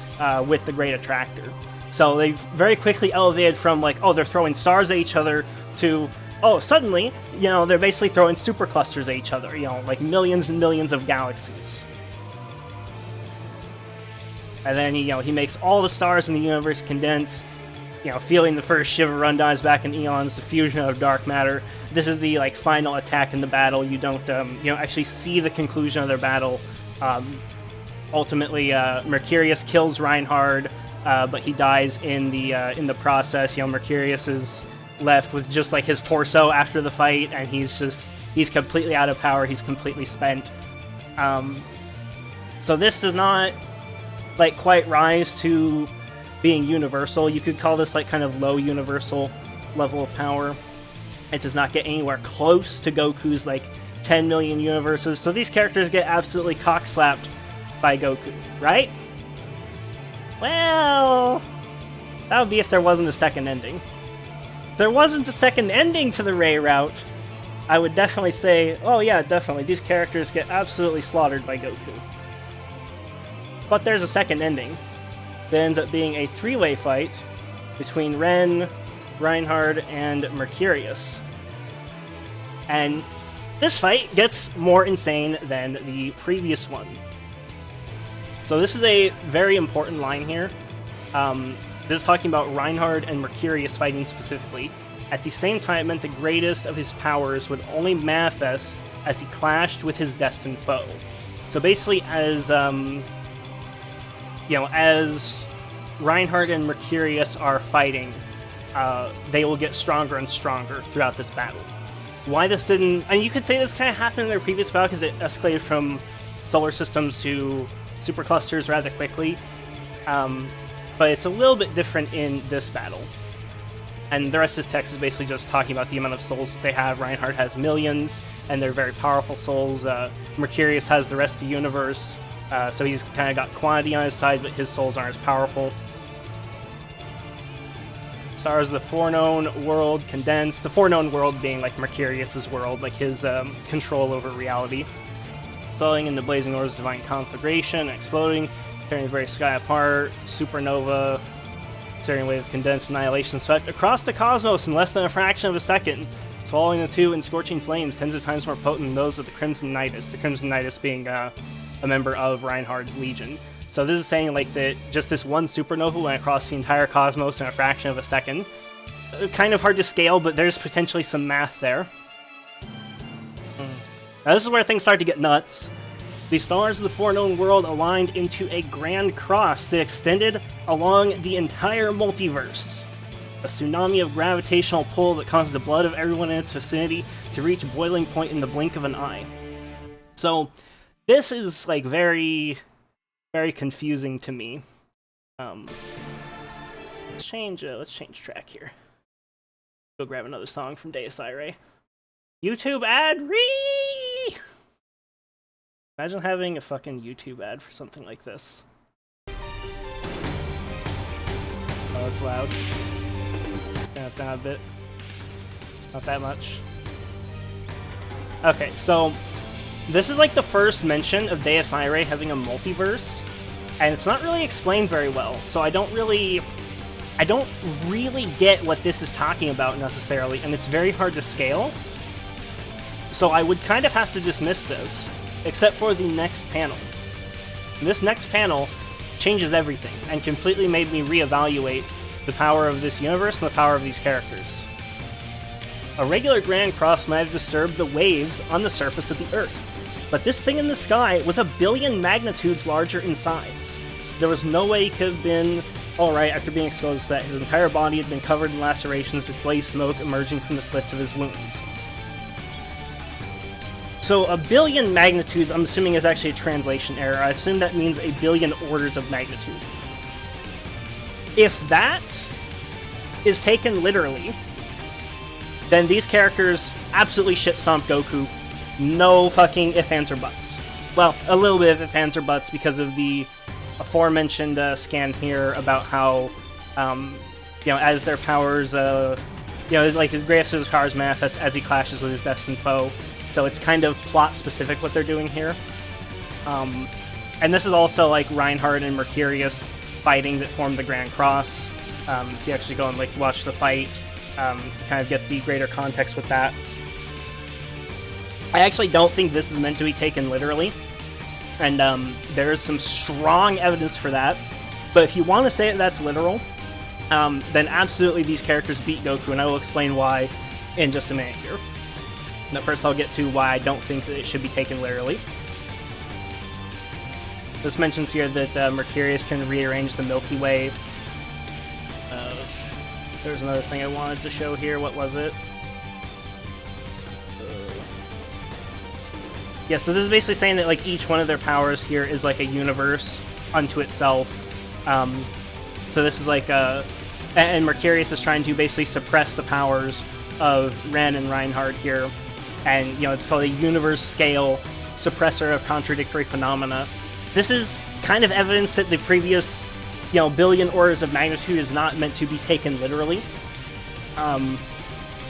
with the Great Attractor. So they've very quickly elevated from like, oh, they're throwing stars at each other to, oh, suddenly, they're basically throwing superclusters at each other, like millions and millions of galaxies. And then he makes all the stars in the universe condense, feeling the first shiver run down his back in eons, the fusion of dark matter. This is the like final attack in the battle. You don't actually see the conclusion of their battle. Ultimately, Mercurius kills Reinhardt, but he dies in the process. Mercurius is left with just like his torso after the fight, and he's completely out of power. He's completely spent. So this does not like quite rise to being universal. You could call this like kind of low universal level of power. It does not get anywhere close to Goku's like 10 million universes, so these characters get absolutely cock-slapped by Goku, right? Well, that would be if there wasn't a second ending. If there wasn't a second ending to the Ray route, I would definitely say, oh yeah, definitely, these characters get absolutely slaughtered by Goku. But there's a second ending. That ends up being a three-way fight between Ren, Reinhard, and Mercurius. And this fight gets more insane than the previous one. So this is a very important line here. This is talking about Reinhard and Mercurius fighting specifically. At the same time, it meant the greatest of his powers would only manifest as he clashed with his destined foe. So basically, as as Reinhard and Mercurius are fighting, they will get stronger and stronger throughout this battle. Why this didn't... I mean, you could say this kind of happened in their previous battle because it escalated from solar systems to superclusters rather quickly. But it's a little bit different in this battle. And the rest of this text is basically just talking about the amount of souls they have. Reinhardt has millions, and they're very powerful souls. Mercurius has the rest of the universe, so he's kind of got quantity on his side, but his souls aren't as powerful. Stars of the foreknown world condensed. The foreknown world being like Mercurius's world, like his control over reality. Falling into blazing orbs of divine conflagration, exploding, tearing the very sky apart, supernova, searing wave of condensed annihilation swept across the cosmos in less than a fraction of a second, swallowing the two in scorching flames 10 times more potent than those of the Crimson Nidus. The Crimson Nidus being a member of Reinhardt's Legion. So this is saying like that just this one supernova went across the entire cosmos in a fraction of a second. Kind of hard to scale, but there's potentially some math there. Now this is where things start to get nuts. The stars of the foreknown world aligned into a grand cross that extended along the entire multiverse. A tsunami of gravitational pull that caused the blood of everyone in its vicinity to reach boiling point in the blink of an eye. So this is like very, very confusing to me. Let's change track here. Go grab another song from Dies Irae. YouTube ad ree! Imagine having a fucking YouTube ad for something like this. Oh, it's loud. Turn it down a bit. Not that much. Okay, so this is like the first mention of Dies Irae having a multiverse, and it's not really explained very well, so I don't really get what this is talking about necessarily, and it's very hard to scale. So I would kind of have to dismiss this, except for the next panel. This next panel changes everything, and completely made me reevaluate the power of this universe and the power of these characters. A regular Grand Cross might have disturbed the waves on the surface of the Earth, but this thing in the sky was 1 billion magnitudes larger in size. There was no way he could have been alright after being exposed to that. His entire body had been covered in lacerations with blaze smoke emerging from the slits of his wounds. So 1 billion magnitudes, I'm assuming, is actually a translation error. I assume that means 1 billion orders of magnitude. If that is taken literally, then these characters absolutely shit-stomp Goku. No fucking ifs, ands, or buts. Well, a little bit of ifs, ands, or buts because of the aforementioned scan here about how, as their powers, his greatest of his powers manifest as he clashes with his destined foe. So it's kind of plot-specific what they're doing here. And this is also like Reinhardt and Mercurius fighting that formed the Grand Cross. If you actually go and like watch the fight, you kind of get the greater context with that. I actually don't think this is meant to be taken literally, and there is some strong evidence for that. But if you want to say that's literal, then absolutely these characters beat Goku, and I will explain why in just a minute here. But first I'll get to why I don't think that it should be taken literally. This mentions here that Mercurius can rearrange the Milky Way. There's another thing I wanted to show here. What was it? Yeah, so this is basically saying that like each one of their powers here is like a universe unto itself. So this is like and Mercurius is trying to basically suppress the powers of Ren and Reinhardt here. and it's called a universe scale suppressor of contradictory phenomena. This is kind of evidence that the previous, billion orders of magnitude is not meant to be taken literally.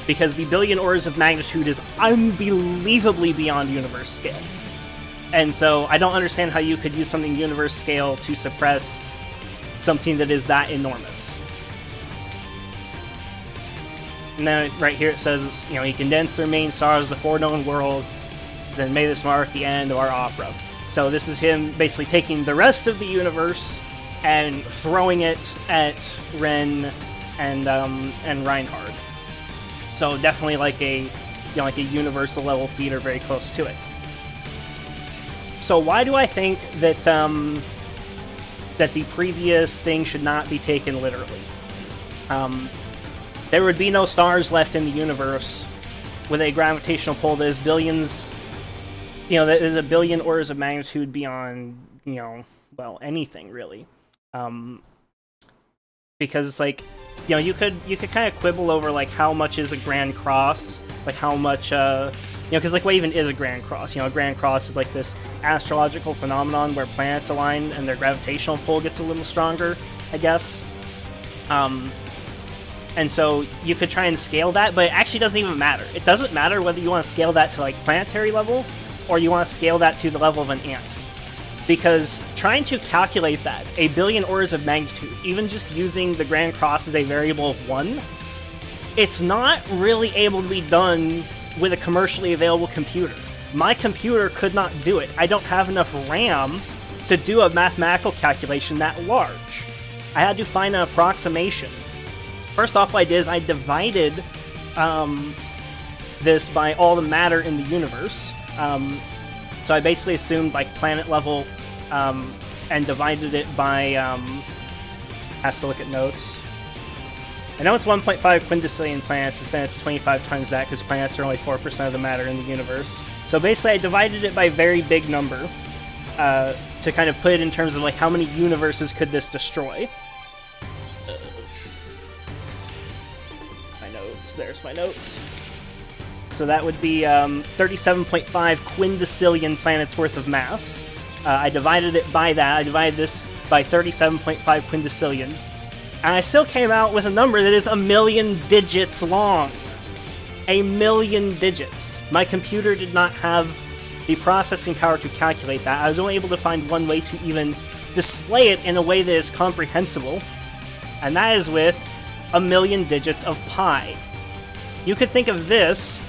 Because the billion orders of magnitude is unbelievably beyond universe scale. And so I don't understand how you could use something universe scale to suppress something that is that enormous. And then right here it says, he condensed their main stars, the foreknown world, then may this mark the end of our opera. So this is him basically taking the rest of the universe and throwing it at Ren and Reinhard. So definitely like a universal level feat or very close to it. So why do I think that that the previous thing should not be taken literally? There would be no stars left in the universe with a gravitational pull that is billions, that is a billion orders of magnitude beyond, anything really. Because you could kind of quibble over how much is a grand cross, how much because what even is a grand cross? A grand cross is this astrological phenomenon where planets align and their gravitational pull gets a little stronger, I guess. And so you could try and scale that, but it actually doesn't even matter. It doesn't matter whether you want to scale that to planetary level or you want to scale that to the level of an ant. Because trying to calculate that, a billion orders of magnitude, even just using the grand cross as a variable of 1, it's not really able to be done with a commercially available computer. My computer could not do it. I don't have enough RAM to do a mathematical calculation that large. I had to find an approximation. First off, what I did is I divided this by all the matter in the universe. So I basically assumed planet level and divided it by, has to look at notes. I know it's 1.5 quintillion planets, but then it's 25 times that because planets are only 4% of the matter in the universe. So basically I divided it by a very big number to kind of put it in terms of how many universes could this destroy. My notes, there's my notes. So that would be 37.5 quintillion planets worth of mass. I divided it by that. I divided this by 37.5 quintillion. And I still came out with a number that is 1,000,000 digits long. 1,000,000 digits. My computer did not have the processing power to calculate that. I was only able to find one way to even display it in a way that is comprehensible. And that is with 1,000,000 digits of pi. You could think of this,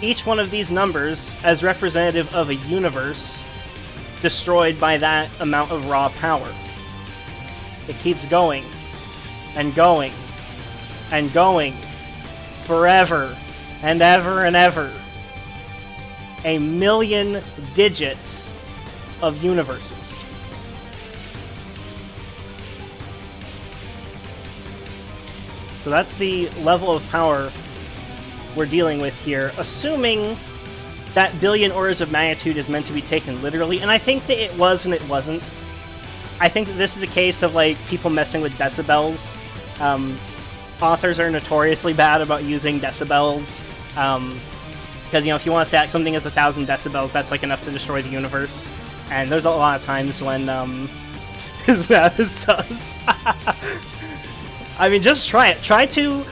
each one of these numbers, as representative of a universe destroyed by that amount of raw power. It keeps going, and going, and going, forever, and ever and ever. 1,000,000 digits of universes. So that's the level of power we're dealing with here, assuming that billion orders of magnitude is meant to be taken literally, and I think that it was and it wasn't. I think that this is a case of people messing with decibels. Authors are notoriously bad about using decibels, because if you want to say something is 1,000 decibels, that's enough to destroy the universe. And there's a lot of times when that is sus. I mean, just try it. Try to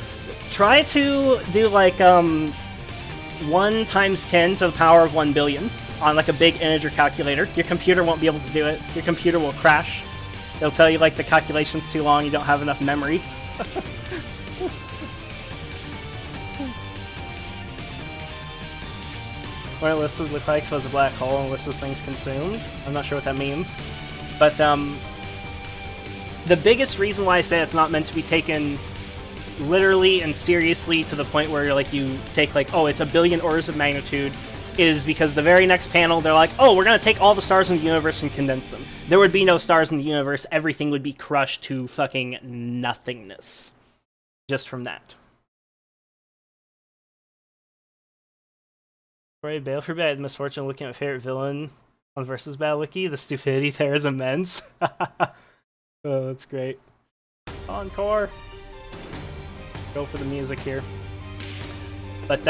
do 1 times 10 to the power of 1 billion on a big integer calculator. Your computer won't be able to do it. Your computer will crash. It'll tell you the calculation's too long, you don't have enough memory. What this would look like if it was a black hole and lists things consumed. I'm not sure what that means. But the biggest reason why I say it's not meant to be taken literally and seriously to the point where you take oh, it's 1 billion orders of magnitude, is because the very next panel they're oh, we're gonna take all the stars in the universe and condense them. There would be no stars in the universe, everything would be crushed to fucking nothingness. Just from that. Right, Baleford, I had the misfortune of looking at my favorite villain on Versus Battle Wiki. The stupidity there is immense. Oh, that's great. Encore! Go for the music here. But,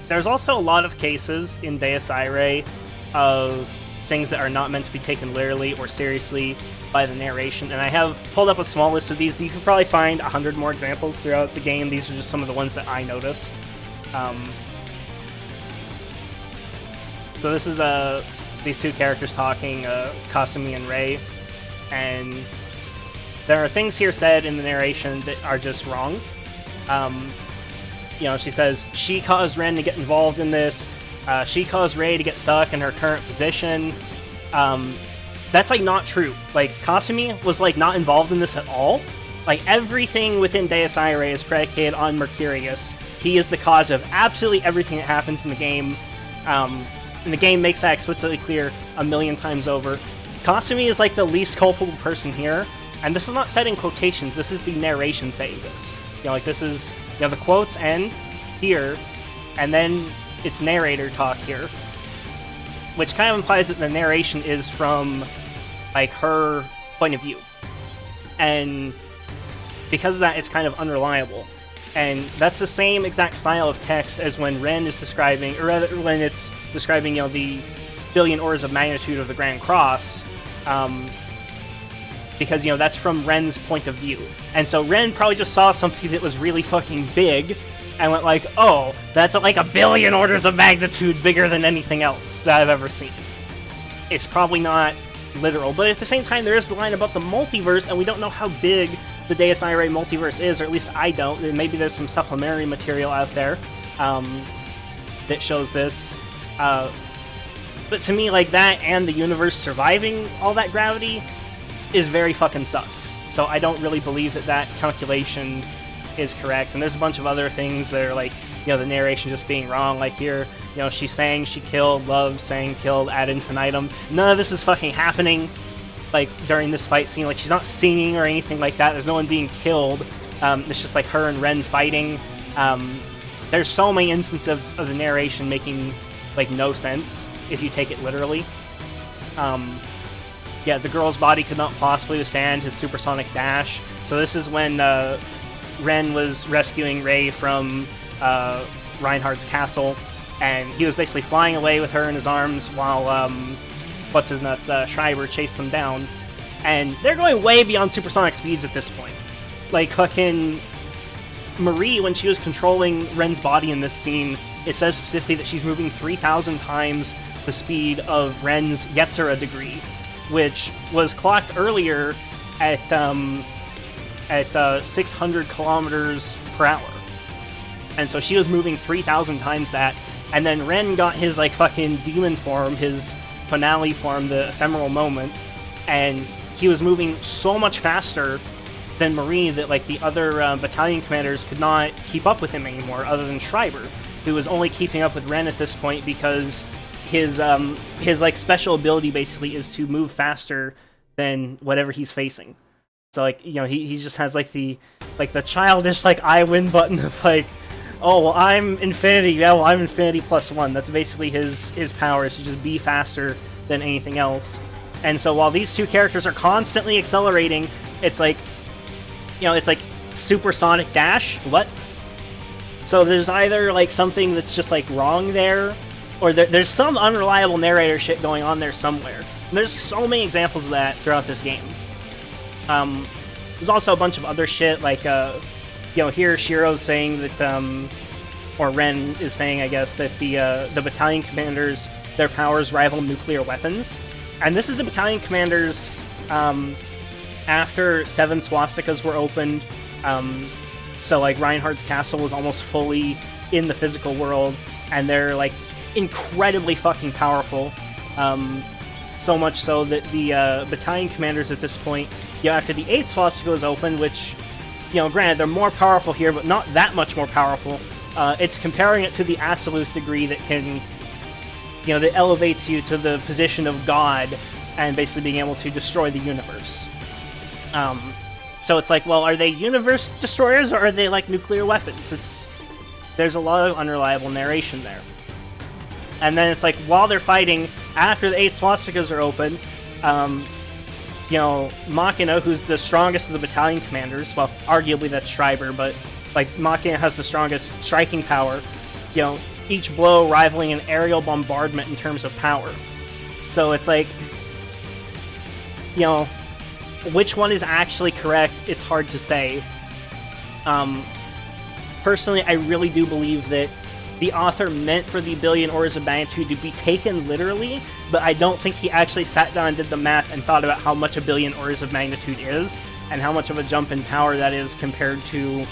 there's also a lot of cases in Dies Irae of things that are not meant to be taken literally or seriously by the narration, and I have pulled up a small list of these. You could probably find 100 more examples throughout the game. These are just some of the ones that I noticed. So this is these two characters talking, Kasumi and Rei, and there are things here said in the narration that are just wrong. You know, she says, she caused Ren to get involved in this, she caused Rei to get stuck in her current position. That's, like, not true. Like, Kasumi was, like, not involved in this at all. Like, everything within Dies Irae is predicated on Mercurius. He is the cause of absolutely everything that happens in the game. And the game makes that explicitly clear a million times over. Kasumi is, like, the least culpable person here. And this is not said in quotations, this is the narration saying this. You know, like, this is, you know, the quotes end here, and then it's narrator talk here. Which kind of implies that the narration is from, like, her point of view. And because of that, it's kind of unreliable. And that's the same exact style of text as when Ren is describing, or rather, when it's describing, you know, the billion orders of magnitude of the Grand Cross, because, you know, that's from Ren's point of view. And so Ren probably just saw something that was really fucking big, and went like, oh, that's like a billion orders of magnitude bigger than anything else that I've ever seen. It's probably not literal, but at the same time, there is the line about the multiverse, and we don't know how big the Dies Irae multiverse is, or at least I don't. Maybe there's some supplementary material out there that shows this. But to me, like, that and the universe surviving all that gravity is very fucking sus. So I don't really believe that that calculation is correct. And there's a bunch of other things that are like, you know, the narration just being wrong. Like here, you know, she's saying she killed, Love saying killed ad infinitum. None of this is fucking happening, like, during this fight scene. Like, she's not singing or anything like that. There's no one being killed. It's just like her and Ren fighting. There's so many instances of the narration making, like, no sense if you take it literally. Yeah, the girl's body could not possibly withstand his supersonic dash. So this is when Ren was rescuing Rei from Reinhardt's castle, and he was basically flying away with her in his arms while what's-his-nuts, Schreiber chased them down. And they're going way beyond supersonic speeds at this point. Like, fucking Marie, when she was controlling Ren's body in this scene, it says specifically that she's moving 3,000 times the speed of Ren's Yetzirah degree, which was clocked earlier at 600 kilometers per hour. And so she was moving 3,000 times that, and then Ren got his, like, fucking demon form, his finale form, the ephemeral moment, and he was moving so much faster than Marie that, like, the other battalion commanders could not keep up with him anymore, other than Schreiber, who was only keeping up with Ren at this point because his like, special ability basically is to move faster than whatever he's facing. So, like, you know, he just has, like, the childish, like, I win button of, like, oh, well, I'm infinity, yeah, well, I'm infinity +1. That's basically his power, is to just be faster than anything else. And so while these two characters are constantly accelerating, it's like, you know, it's like supersonic dash, what? So there's either, like, something that's just, like, wrong there, or there's some unreliable narrator shit going on there somewhere. And there's so many examples of that throughout this game. There's also a bunch of other shit, like, you know, here Shiro's saying that, or Ren is saying, I guess, that the battalion commanders, their powers rival nuclear weapons. And this is the battalion commanders, after 7 swastikas were opened, so, like, Reinhardt's castle was almost fully in the physical world, and they're, like, incredibly fucking powerful. So much so that the battalion commanders at this point, you know, after the 8th swastika was opened, which, you know, granted, they're more powerful here, but not that much more powerful. It's comparing it to the absolute degree that can, you know, that elevates you to the position of God and basically being able to destroy the universe. So it's like, well, are they universe destroyers or are they, like, nuclear weapons? There's a lot of unreliable narration there. And then it's like, while they're fighting, after the 8 swastikas are open, you know, Machina, who's the strongest of the battalion commanders, well, arguably that's Schreiber, but, like, Machina has the strongest striking power, you know, each blow rivaling an aerial bombardment in terms of power. So it's like, you know, which one is actually correct, it's hard to say. Personally, I really do believe that the author meant for the billion orders of magnitude to be taken literally, but I don't think he actually sat down and did the math and thought about how much a billion orders of magnitude is, and how much of a jump in power that is compared to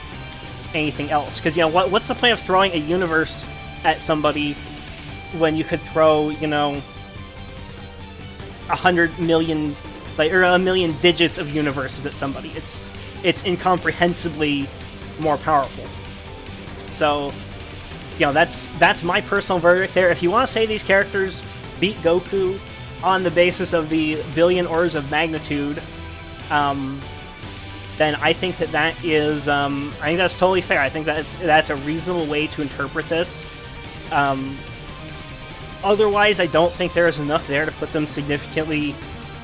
anything else. Because, you know, what's the point of throwing a universe at somebody when you could throw, you know, 100 million, like, or a million digits of universes at somebody? It's incomprehensibly more powerful. So, you know, that's my personal verdict there. If you want to say these characters beat Goku on the basis of the billion orders of magnitude, then I think that is, I think that's totally fair. I think that's a reasonable way to interpret this. Otherwise, I don't think there is enough there to put them significantly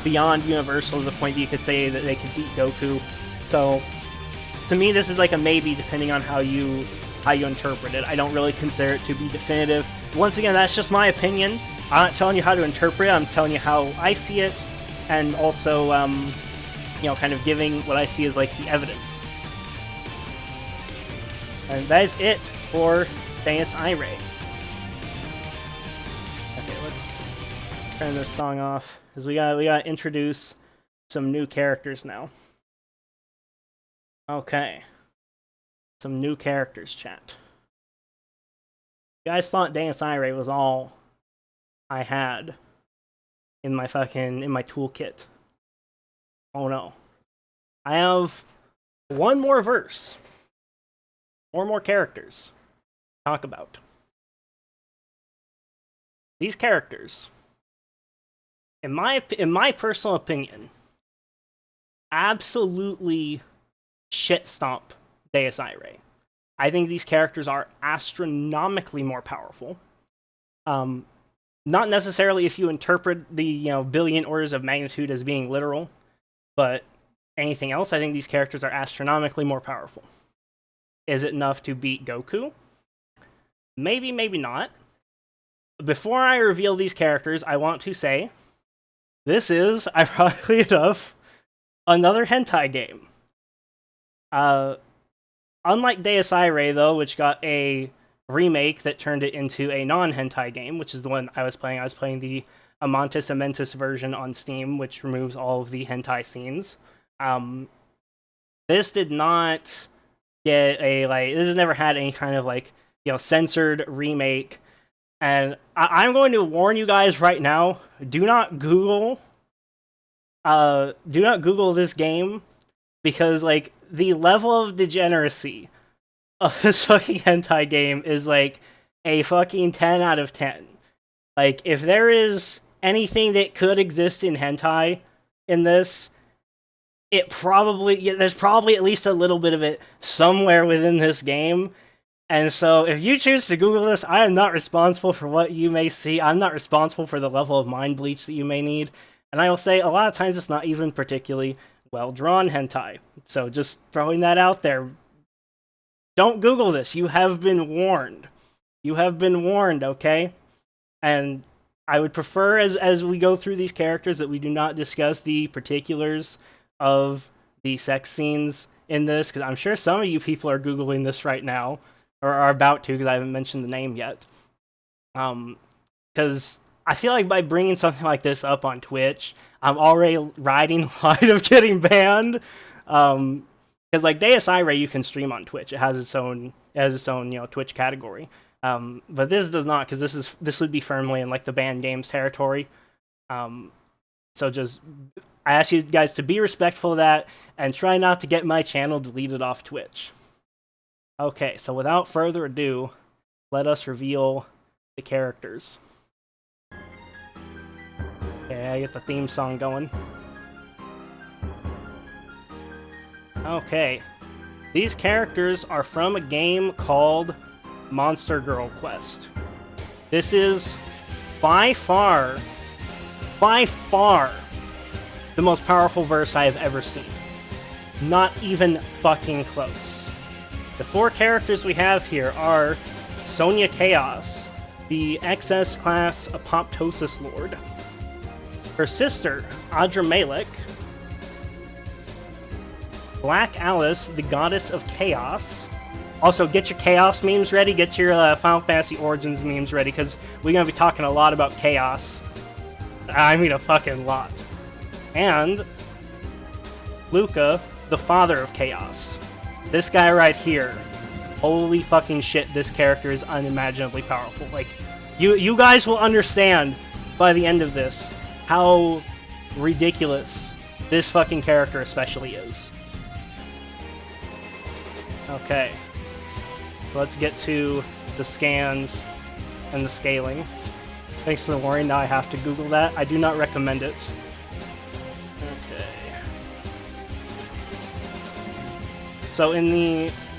beyond Universal to the point that you could say that they could beat Goku. So, to me, this is like a maybe, depending on how you interpret it. I don't really consider it to be definitive. Once again, that's just my opinion. I'm not telling you how to interpret it, I'm telling you how I see it, and also, you know, kind of giving what I see as, like, the evidence. And that is it for Dies Irae. Okay, let's turn this song off, because we gotta introduce some new characters now. Okay. Some new characters, chat. You guys thought Dies Irae was all I had in my toolkit. Oh no. I have one more verse. 4 more characters to talk about. These characters, in my personal opinion, absolutely shit stomp Dies Irae. I think these characters are astronomically more powerful. Not necessarily if you interpret the, you know, billion orders of magnitude as being literal, but anything else, I think these characters are astronomically more powerful. Is it enough to beat Goku? Maybe, maybe not. Before I reveal these characters, I want to say, this is, ironically enough, another hentai game. Unlike Dies Irae, though, which got a remake that turned it into a non-hentai game, which is the one I was playing. I was playing the Amantis Amentis version on Steam, which removes all of the hentai scenes. This did not get this has never had any kind of, like, you know, censored remake. And I'm going to warn you guys right now, do not Google this game, because, like, the level of degeneracy of this fucking hentai game is, like, a fucking 10 out of 10. Like, if there is anything that could exist in hentai in this, there's probably at least a little bit of it somewhere within this game. And so, if you choose to Google this, I am not responsible for what you may see. I'm not responsible for the level of mind bleach that you may need. And I will say, a lot of times it's not even particularly well-drawn hentai. So just throwing that out there. Don't Google this. You have been warned. You have been warned, okay? And I would prefer, as we go through these characters, that we do not discuss the particulars of the sex scenes in this, because I'm sure some of you people are Googling this right now, or are about to, because I haven't mentioned the name yet. Because I feel like by bringing something like this up on Twitch, I'm already riding the line of getting banned. Because, like, Dies Irae, you can stream on Twitch. It has its own, you know, Twitch category. But this does not, because this would be firmly in, like, the banned games territory. So just, I ask you guys to be respectful of that, and try not to get my channel deleted off Twitch. Okay, so without further ado, let us reveal the characters. Okay, I get the theme song going. Okay, these characters are from a game called Monster Girl Quest. This is by far, the most powerful verse I have ever seen. Not even fucking close. The 4 characters we have here are Sonya Chaos, the XS class Apoptosis Lord. Her sister, Audra Malik. Black Alice, the Goddess of Chaos. Also, get your Chaos memes ready, get your Final Fantasy Origins memes ready, because we're going to be talking a lot about Chaos. I mean a fucking lot. And Luca, the Father of Chaos. This guy right here. Holy fucking shit, this character is unimaginably powerful. Like, you guys will understand by the end of this how ridiculous this fucking character especially is. Okay. So let's get to the scans and the scaling. Thanks for the warning, now I have to Google that. I do not recommend it. Okay. So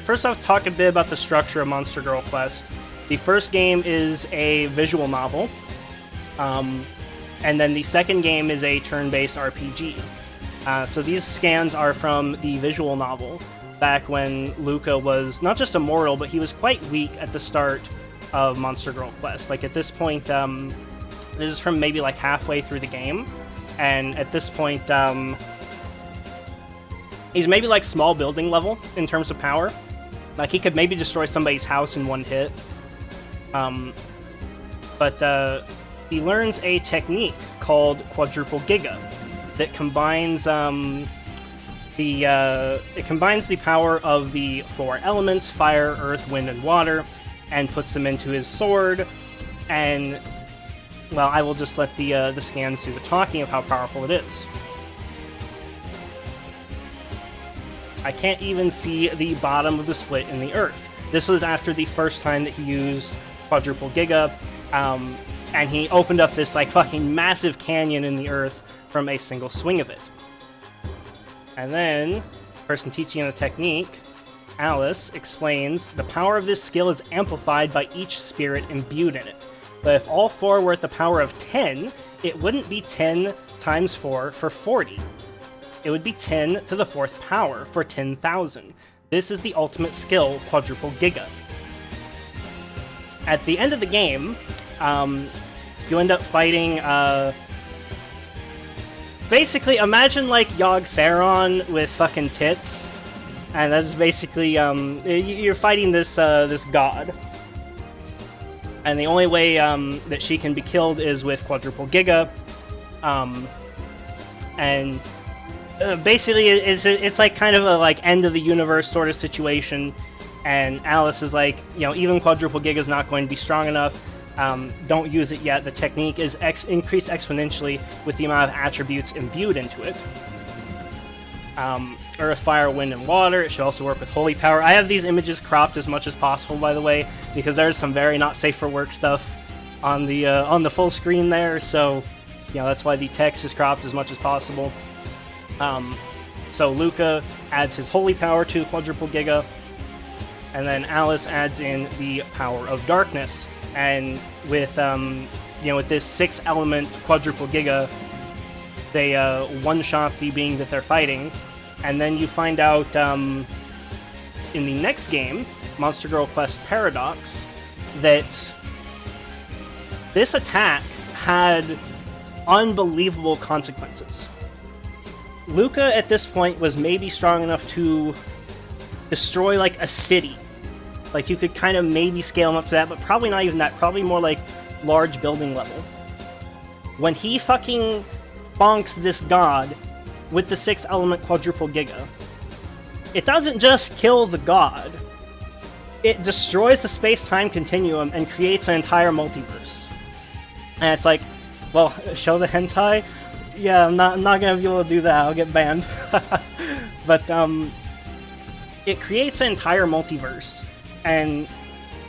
first off, talk a bit about the structure of Monster Girl Quest. The first game is a visual novel, and then the second game is a turn-based RPG. So these scans are from the visual novel, back when Luca was not just immortal, but he was quite weak at the start of Monster Girl Quest. Like, at this point, this is from maybe like halfway through the game, and at this point, he's maybe like small building level in terms of power. Like, he could maybe destroy somebody's house in one hit. But he learns a technique called Quadruple Giga that combines it combines the power of the four elements: fire, earth, wind, and water, and puts them into his sword. And, well, I will just let the scans do the talking of how powerful it is. I can't even see the bottom of the split in the earth. This was after the first time that he used Quadruple Giga, and he opened up this like fucking massive canyon in the earth from a single swing of it. And then, the person teaching the technique, Alice, explains the power of this skill is amplified by each spirit imbued in it. But if all four were at the power of 10, it wouldn't be 10 times 4 for 40. It would be 10 to the 4th power for 10,000. This is the ultimate skill, Quadruple Giga. At the end of the game, you end up fighting, basically, imagine like Yogg Saron with fucking tits. And that's basically, you're fighting this god. And the only way that she can be killed is with Quadruple Giga. And basically, it's like kind of a like end of the universe sort of situation. And Alice is like, even Quadruple Giga is not going to be strong enough. Don't use it yet. The technique is increased exponentially with the amount of attributes imbued into it. Earth, fire, wind, and water. It should also work with holy power. I have these images cropped as much as possible, by the way, because there's some very not safe for work stuff on the full screen there. So, that's why the text is cropped as much as possible. So Luca adds his holy power to Quadruple Giga, and then Alice adds in the power of darkness. And with with this 6-element Quadruple Giga, they one-shot the being that they're fighting. And then you find out in the next game, Monster Girl Quest Paradox, that this attack had unbelievable consequences. Luca at this point was maybe strong enough to destroy like a city. Like, you could kind of maybe scale him up to that, but probably not even that. Probably more like large building level. When he fucking bonks this god with the 6-element Quadruple Giga, it doesn't just kill the god. It destroys the space-time continuum and creates an entire multiverse. And it's like, well, show the hentai? Yeah, I'm not gonna be able to do that. I'll get banned. But, it creates an entire multiverse. And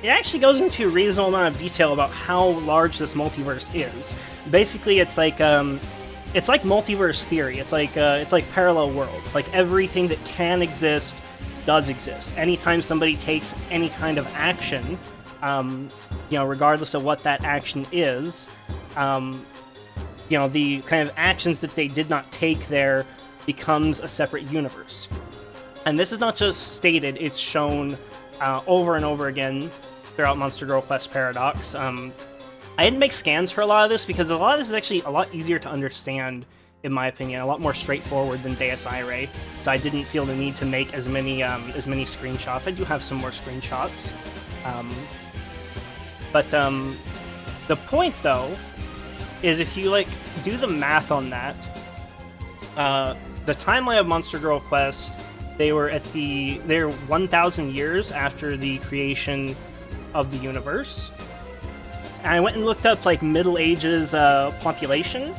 it actually goes into a reasonable amount of detail about how large this multiverse is. Basically, it's like multiverse theory. It's like parallel worlds. Like, everything that can exist does exist. Anytime somebody takes any kind of action, regardless of what that action is, the kind of actions that they did not take there becomes a separate universe. And this is not just stated, it's shown over and over again. throughout Monster Girl Quest Paradox. I didn't make scans for a lot of this because a lot of this is actually a lot easier to understand, in my opinion, a lot more straightforward than Dies Irae. So I didn't feel the need to make as many screenshots. I do have some more screenshots, but the point though is if you do the math on that, the timeline of Monster Girl Quest, they're 1,000 years after the creation of the universe. And I went and looked up Middle Ages population,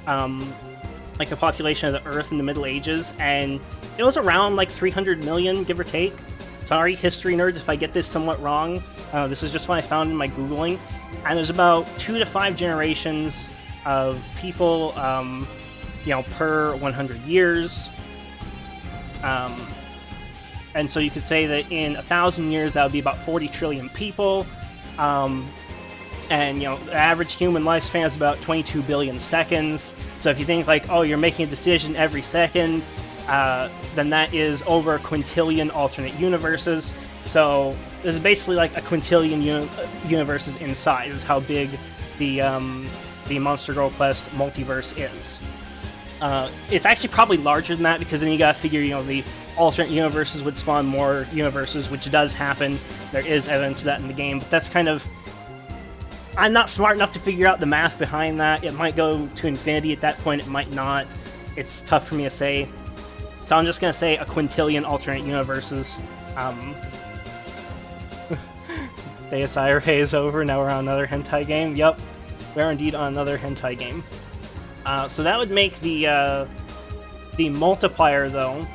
the population of the Earth in the Middle Ages, and it was around 300 million, give or take. Sorry, history nerds, if I get this somewhat wrong. This is just what I found in my Googling. And there's about 2 to 5 generations of people, per 100 years. And so you could say that in 1,000 years, that would be about 40 trillion people. And, the average human lifespan is about 22 billion seconds. So if you think you're making a decision every second, then that is over a quintillion alternate universes. So this is basically a quintillion universes in size, is how big the Monster Girl Quest multiverse is. It's actually probably larger than that, because then you gotta figure, the alternate universes would spawn more universes, which does happen. There is evidence of that in the game, but that's kind of... I'm not smart enough to figure out the math behind that. It might go to infinity at that point, it might not. It's tough for me to say. So I'm just gonna say a quintillion alternate universes. Dies Irae is over, now we're on another hentai game. Yep, we're indeed on another hentai game. So that would make the multiplier, though,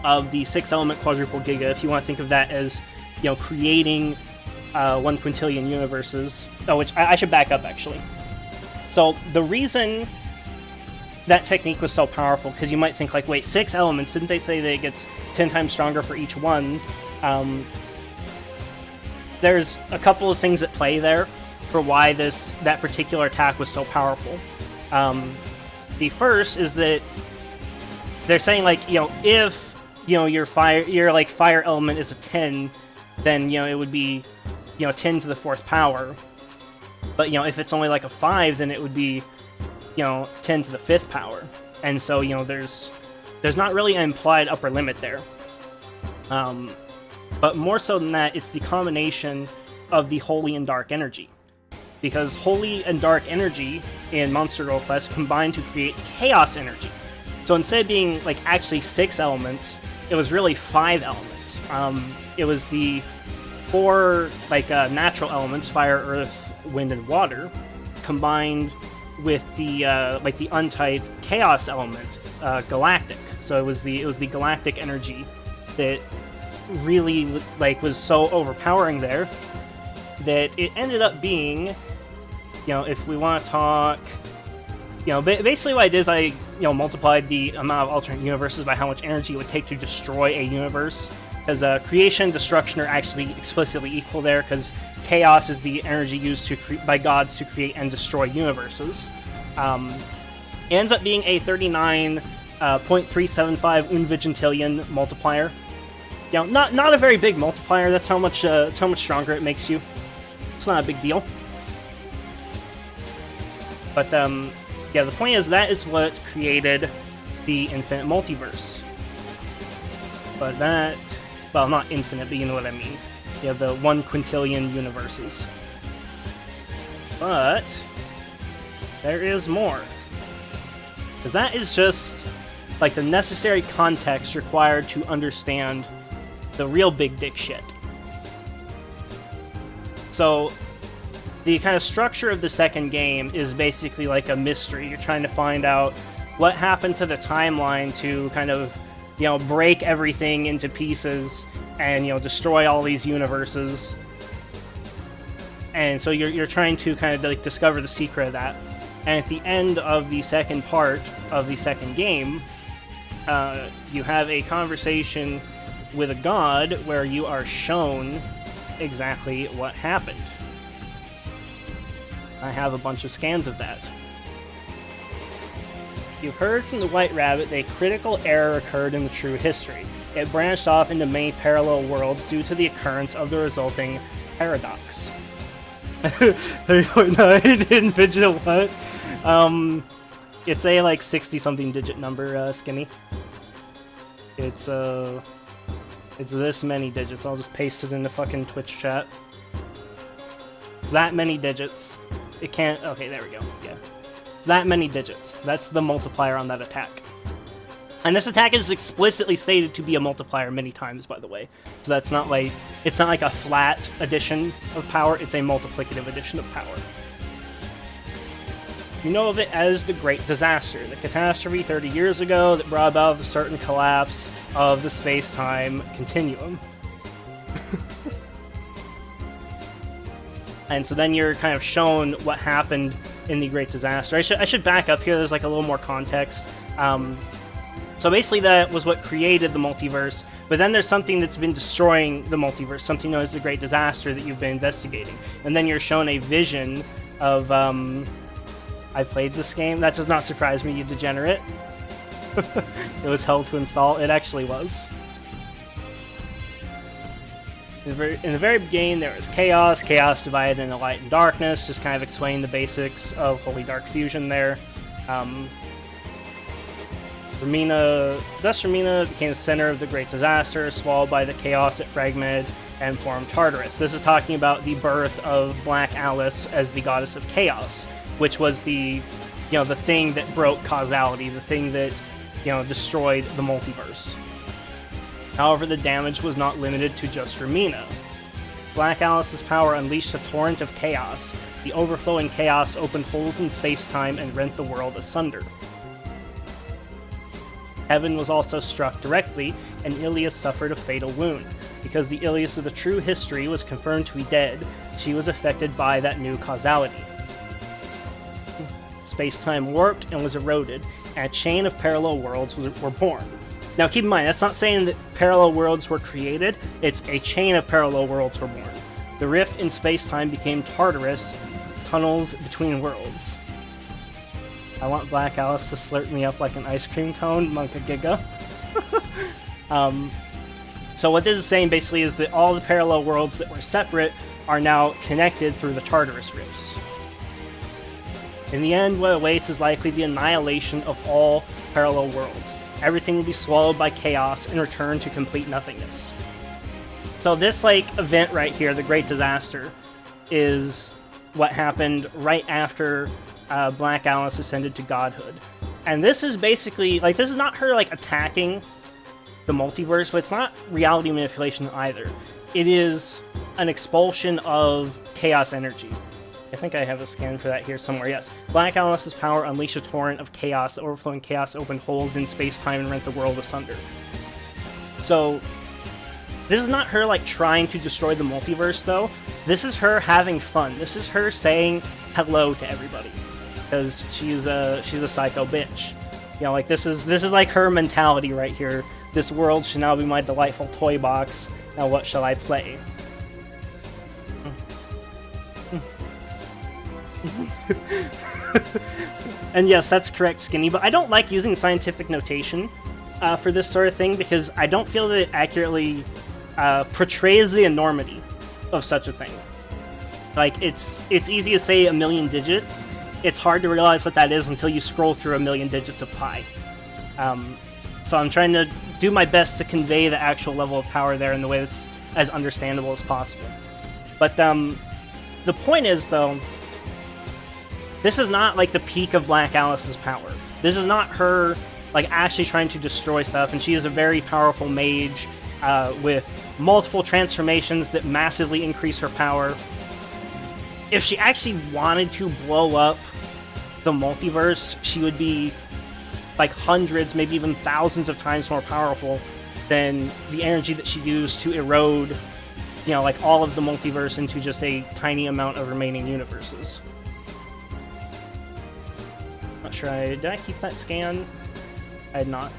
of the 6-element quadruple giga, if you want to think of that as, creating 1 quintillion universes. Oh, which I should back up, actually. So the reason that technique was so powerful, because you might think, wait, 6 elements, didn't they say that it gets 10 times stronger for each one? There's a couple of things at play there for why that particular attack was so powerful. The first is that they're saying, if, your fire element is a 10, then, it would be, 10 to the 4th power. But, if it's only a 5, then it would be, 10 to the 5th power. And so, there's not really an implied upper limit there. But more so than that, it's the combination of the holy and dark energy. Because holy and dark energy in Monster Girl Quest combine to create chaos energy. So instead of being actually 6 elements, it was really 5 elements. It was the 4 natural elements, fire, earth, wind, and water, combined with the untyped chaos element, galactic. So it was the galactic energy that really was so overpowering there that it ended up being, if we want to talk, basically what I did is I multiplied the amount of alternate universes by how much energy it would take to destroy a universe, because creation and destruction are actually explicitly equal there, because chaos is the energy used by gods to create and destroy universes. It ends up being a 39.375 unvigintillion multiplier. Not a very big multiplier. That's how much stronger it makes you. It's not a big deal. But the point is that is what created the infinite multiverse. But not infinite, but you know what I mean. You have the 1 quintillion universes. But there is more. Because that is just the necessary context required to understand the real big dick shit. So the kind of structure of the second game is basically a mystery. You're trying to find out what happened to the timeline to kind of, break everything into pieces and, destroy all these universes. And so you're trying to kind of discover the secret of that. And at the end of the second part of the second game, you have a conversation with a god where you are shown exactly what happened. I have a bunch of scans of that. You've heard from the White Rabbit that a critical error occurred in the true history. It branched off into many parallel worlds due to the occurrence of the resulting paradox. No, individual what? It's a like 60-something digit number, Skinny. It's this many digits. I'll just paste it in the fucking Twitch chat. It's that many digits. It can't. Okay, there we go. Yeah, it's that many digits. That's the multiplier on that attack. And this attack is explicitly stated to be a multiplier many times, by the way. So that's not like, it's not like a flat addition of power, it's a multiplicative addition of power. You know of it as the Great Disaster, the catastrophe 30 years ago that brought about the certain collapse of the space-time continuum. And so then you're kind of shown what happened in the Great Disaster. I should back up here, there's like a little more context. So basically that was what created the multiverse, but then there's something that's been destroying the multiverse, something known as the Great Disaster that you've been investigating. And then you're shown a vision of, I played this game, that does not surprise me, you degenerate. It was hell to install, it actually was. In the very beginning there was chaos divided into light and darkness, just kind of explain the basics of Holy Dark Fusion there. Rumina became the center of the Great Disaster, swallowed by the chaos it fragmented and formed Tartarus. This is talking about the birth of Black Alice as the goddess of chaos, which was the thing that broke causality, the thing that, destroyed the multiverse. However, the damage was not limited to just Rumina. Black Alice's power unleashed a torrent of chaos. The overflowing chaos opened holes in space-time and rent the world asunder. Heaven was also struck directly, and Ilias suffered a fatal wound. Because the Ilias of the true history was confirmed to be dead, she was affected by that new causality. Space-time warped and was eroded, and a chain of parallel worlds were born. Now keep in mind, that's not saying that parallel worlds were created, it's a chain of parallel worlds were born. The rift in space-time became Tartarus, tunnels between worlds. I want Black Alice to slurp me up like an ice cream cone, Monka Giga. So what this is saying basically is that all the parallel worlds that were separate are now connected through the Tartarus rifts. In the end, what awaits is likely the annihilation of all parallel worlds. Everything will be swallowed by chaos and return to complete nothingness. So this event right here, the Great Disaster, is what happened right after Black Alice ascended to godhood. And this is basically, this is not her, attacking the multiverse, but it's not reality manipulation either. It is an expulsion of chaos energy. I think I have a scan for that here somewhere, yes. Black Alice's power unleashed a torrent of chaos. The overflowing chaos opened holes in space-time and rent the world asunder. So, this is not her, trying to destroy the multiverse, though. This is her having fun. This is her saying hello to everybody. Because she's a psycho bitch. This is her mentality right here. This world should now be my delightful toy box. Now what shall I play? And yes, that's correct, Skinny, but I don't like using scientific notation for this sort of thing because I don't feel that it accurately portrays the enormity of such a thing. It's easy to say 1,000,000 digits. It's hard to realize what that is until you scroll through 1,000,000 digits of pi. So I'm trying to do my best to convey the actual level of power there in the way that's as understandable as possible. But the point is, though, this is not the peak of Black Alice's power. This is not her actually trying to destroy stuff, and she is a very powerful mage with multiple transformations that massively increase her power. If she actually wanted to blow up the multiverse, she would be hundreds, maybe even thousands of times more powerful than the energy that she used to erode, all of the multiverse into just a tiny amount of remaining universes. Not sure did I keep that scan? I had not.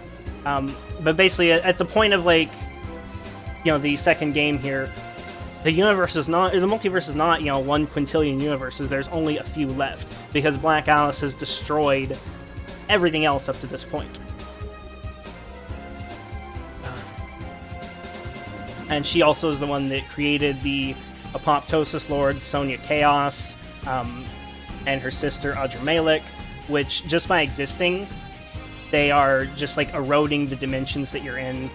But basically, at the point of the second game here, the multiverse is not 1 quintillion universes. There's only a few left because Black Alice has destroyed everything else up to this point. And she also is the one that created the Apoptosis Lord Sonya Chaos, and her sister Audra Malik, which just by existing, they are just like eroding the dimensions that you're in.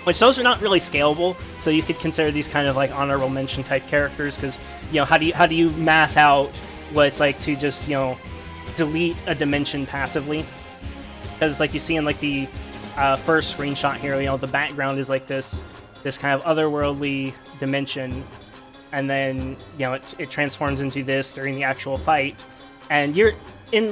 Which those are not really scalable, so you could consider these kind of like honorable mention type characters, because how do you math out what it's like to just delete a dimension passively? Because like you see in like the first screenshot here, the background is like this kind of otherworldly dimension, and then it transforms into this during the actual fight, and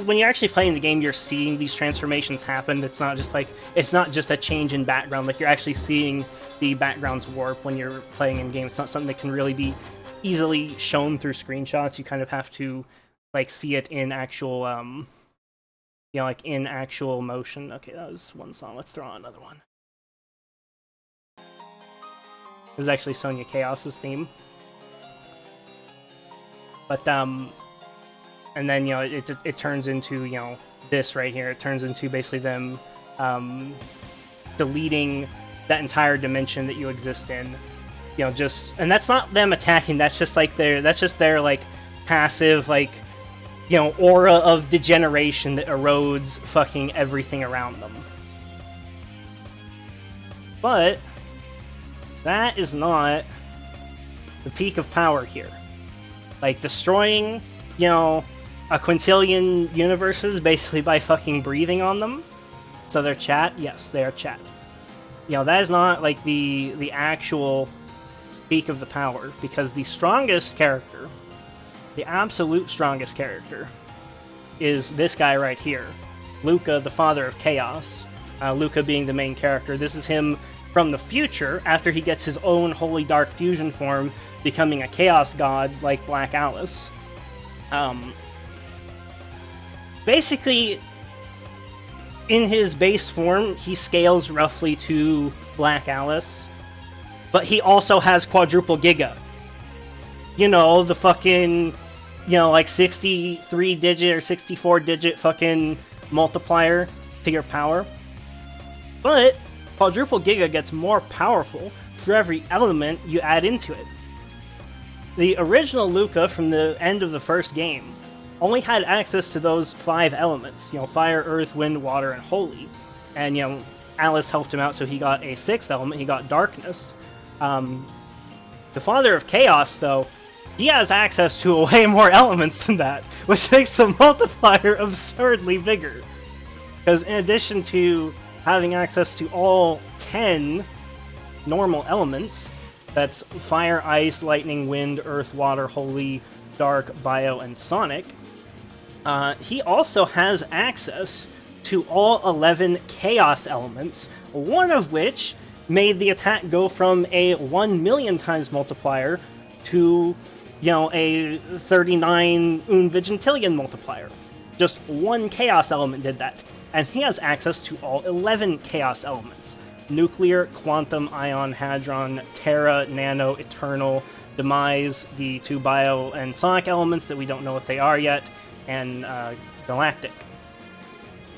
when you're actually playing the game, you're seeing these transformations happen. It's not just a change in background. Like, you're actually seeing the backgrounds warp when you're playing in game. It's not something that can really be easily shown through screenshots. You kind of have to like see it in actual in actual motion. Okay, that was one song. Let's throw on another one. This is actually Sonya Chaos's theme. But and then it turns into this right here. It turns into basically them deleting that entire dimension that you exist in. And that's not them attacking. That's just their like passive aura of degeneration that erodes fucking everything around them. But that is not the peak of power here. Like, destroying a quintillion universes basically by fucking breathing on them. So they're chat? Yes, they are chat. That is not like the actual peak of the power, because the strongest character, the absolute strongest character, is this guy right here. Luca, the Father of Chaos. Luca being the main character. This is him from the future, after he gets his own Holy Dark Fusion form, becoming a Chaos God like Black Alice. Basically, in his base form, he scales roughly to Black Alice, but he also has quadruple Giga. The fucking, like 63-digit or 64-digit fucking multiplier to your power. But quadruple Giga gets more powerful for every element you add into it. The original Luca from the end of the first game only had access to those 5 elements, fire, earth, wind, water, and holy. And, Alice helped him out, so he got a 6th element, he got darkness. The Father of Chaos, though, he has access to way more elements than that, which makes the multiplier absurdly bigger. Because in addition to having access to all 10 normal elements, that's fire, ice, lightning, wind, earth, water, holy, dark, bio, and sonic, he also has access to all 11 chaos elements, one of which made the attack go from a 1 million times multiplier to, a 39 unvigintillion multiplier. Just one chaos element did that, and he has access to all 11 chaos elements. Nuclear, Quantum, Ion, Hadron, Terra, Nano, Eternal, Demise, the 2 Bio and Sonic elements that we don't know what they are yet, and Galactic.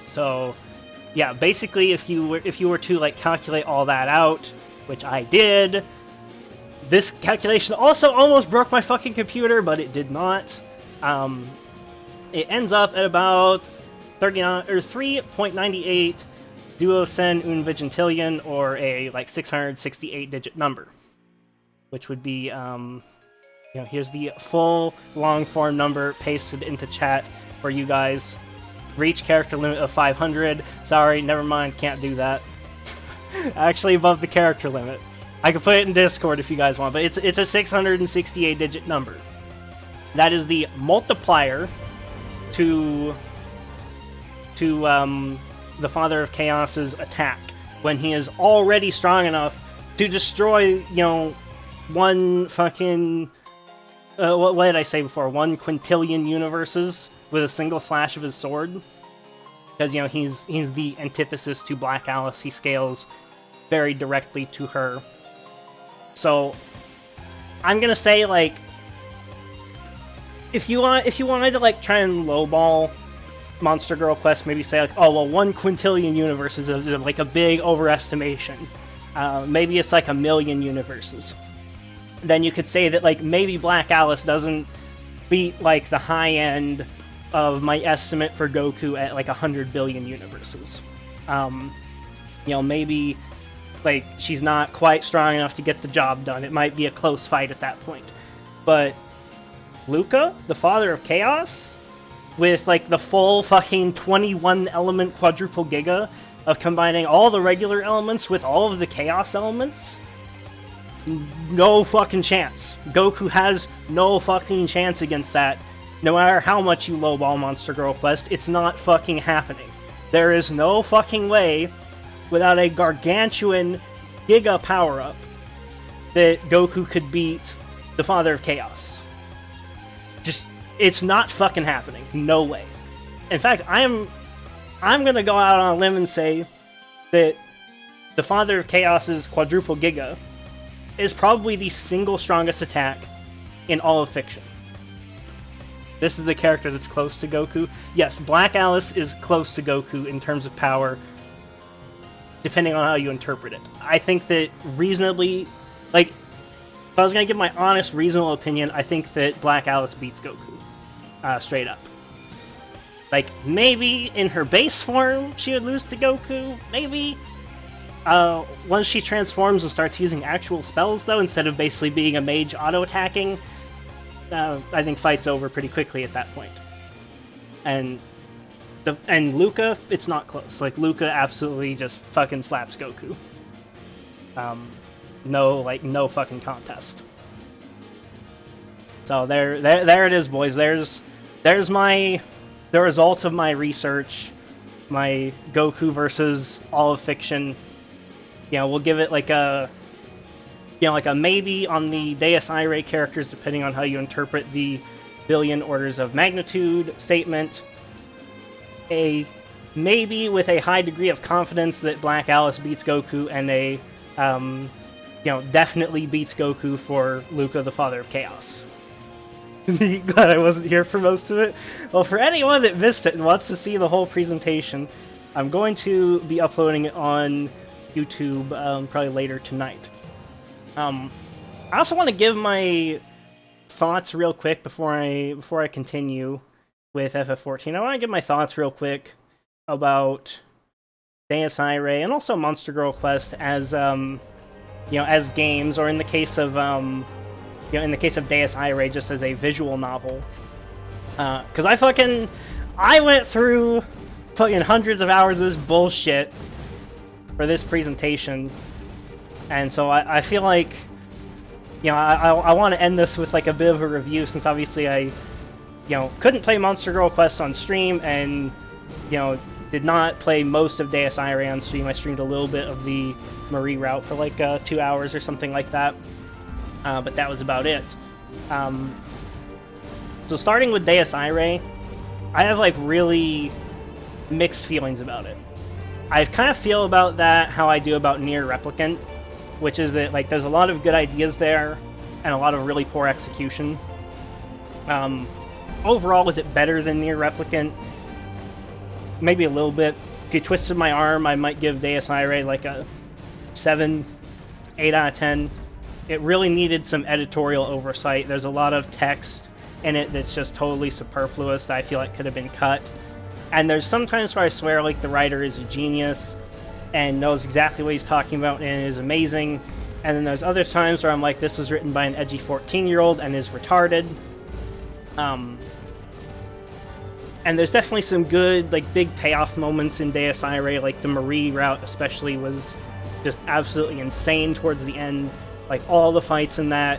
So, yeah, basically, if you were to like calculate all that out, which I did, this calculation also almost broke my fucking computer, but it did not. It ends up at about 39 or 3.98 duocen unvigintillion, or a like 668-digit number, which would be here's the full long form number pasted into chat for you guys. Reach character limit of 500. Sorry, never mind, can't do that. Actually above the character limit. I can put it in Discord if you guys want, but it's a 668-digit number. That is the multiplier to the Father of Chaos's attack, when he is already strong enough to destroy, one fucking what did I say before? 1 quintillion universes with a single slash of his sword. Because, he's the antithesis to Black Alice. He scales very directly to her. So, I'm gonna say, like, if you wanted to, like, try and lowball Monster Girl Quest, maybe say, like, oh, well, 1 quintillion universes is, like, a big overestimation. Maybe it's, like, 1 million universes. then you could say that, like, maybe Black Alice doesn't beat, like, the high end of my estimate for Goku at, like, 100 billion universes. Maybe, like, she's not quite strong enough to get the job done. It might be a close fight at that point. But Luca, the Father of Chaos, with, like, the full fucking 21 element quadruple giga of combining all the regular elements with all of the chaos elements, no fucking chance. Goku has no fucking chance against that. No matter how much you lowball Monster Girl Quest, it's not fucking happening. There is no fucking way, without a gargantuan giga power-up, that Goku could beat the Father of Chaos. Just, it's not fucking happening. No way. In fact, I'm gonna go out on a limb and say that the Father of Chaos's quadruple giga is probably the single strongest attack in all of fiction. This is the character that's close to Goku. Yes, Black Alice is close to Goku in terms of power, depending on how you interpret it. I think that reasonably, like, if I was going to give my honest, reasonable opinion, I think that Black Alice beats Goku. Straight up. Like, maybe in her base form, she would lose to Goku. Maybe. Once she transforms and starts using actual spells, though, instead of basically being a mage auto-attacking, I think fight's over pretty quickly at that point. And Luca, it's not close. Like, Luca absolutely just fucking slaps Goku. No fucking contest. So there it is, boys. There's the result of my research, my Goku versus all of fiction. We'll give it like a maybe on the Dies Irae characters, depending on how you interpret the billion orders of magnitude statement. A maybe with a high degree of confidence that Black Alice beats Goku, and a definitely beats Goku for Luca, the Father of Chaos. Glad I wasn't here for most of it. Well, for anyone that missed it and wants to see the whole presentation, I'm going to be uploading it on YouTube probably later tonight. I also want to give my thoughts real quick before I continue with FF14. I want to give my thoughts real quick about Dies Irae and also Monster Girl Quest as as games, or in the case of Dies Irae, just as a visual novel. Because I went through fucking hundreds of hours of this bullshit for this presentation. And so I feel like, I want to end this with like a bit of a review, since obviously I, couldn't play Monster Girl Quest on stream, and, did not play most of Dies Irae on stream. I streamed a little bit of the Marie route for like 2 hours or something like that. But that was about it. So starting with Dies Irae, I have like really mixed feelings about it. I kind of feel about that how I do about Nier Replicant, which is that like there's a lot of good ideas there and a lot of really poor execution. Overall, was it better than Nier Replicant? Maybe a little bit. If you twisted my arm, I might give Dies Irae like a 7, 8 out of 10. It really needed some editorial oversight. There's a lot of text in it that's just totally superfluous that I feel like could have been cut. And there's sometimes where I swear like the writer is a genius and knows exactly what he's talking about and is amazing. And then there's other times where I'm like, this was written by an edgy 14-year-old and is retarded. And there's definitely some good, like, big payoff moments in Dies Irae, like the Marie route especially was just absolutely insane towards the end. Like, all the fights in that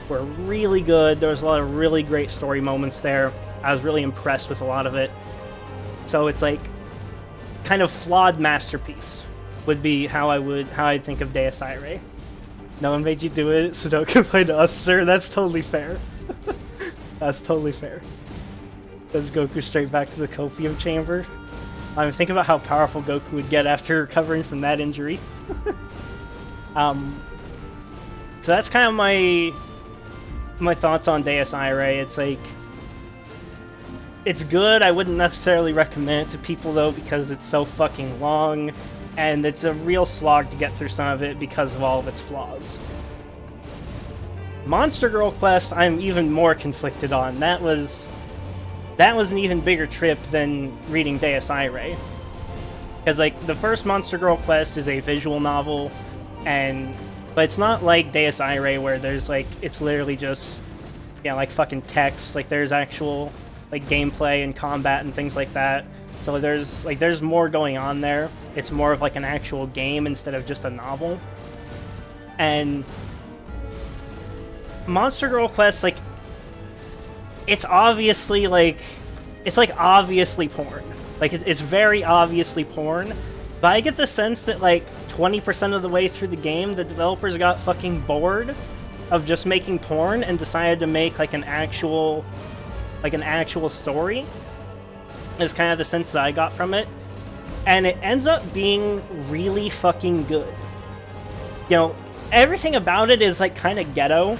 were really good. There was a lot of really great story moments there. I was really impressed with a lot of it. So it's like, kind of flawed masterpiece would be how I'd think of Dies Irae. No one made you do it, so don't complain to us, sir. That's totally fair. That's totally fair. Does Goku straight back to the copium chamber? Think about how powerful Goku would get after recovering from that injury. So that's kind of my thoughts on Dies Irae. It's like, it's good. I wouldn't necessarily recommend it to people though, because it's so fucking long, and it's a real slog to get through some of it because of all of its flaws. Monster Girl Quest, I'm even more conflicted on. That was an even bigger trip than reading Dies Irae. Because, like, the first Monster Girl Quest is a visual novel, but it's not like Dies Irae where there's, like, it's literally just, like, fucking text. Like, there's actual, like, gameplay and combat and things like that. So there's more going on there. It's more of, like, an actual game instead of just a novel. And Monster Girl Quest, like, it's obviously, like, it's, like, obviously porn. Like, it's very obviously porn, but I get the sense that, like, 20% of the way through the game, the developers got fucking bored of just making porn and decided to make, like, an actual story. Is kind of the sense that I got from it. And it ends up being really fucking good. You know, everything about it is, like, kind of ghetto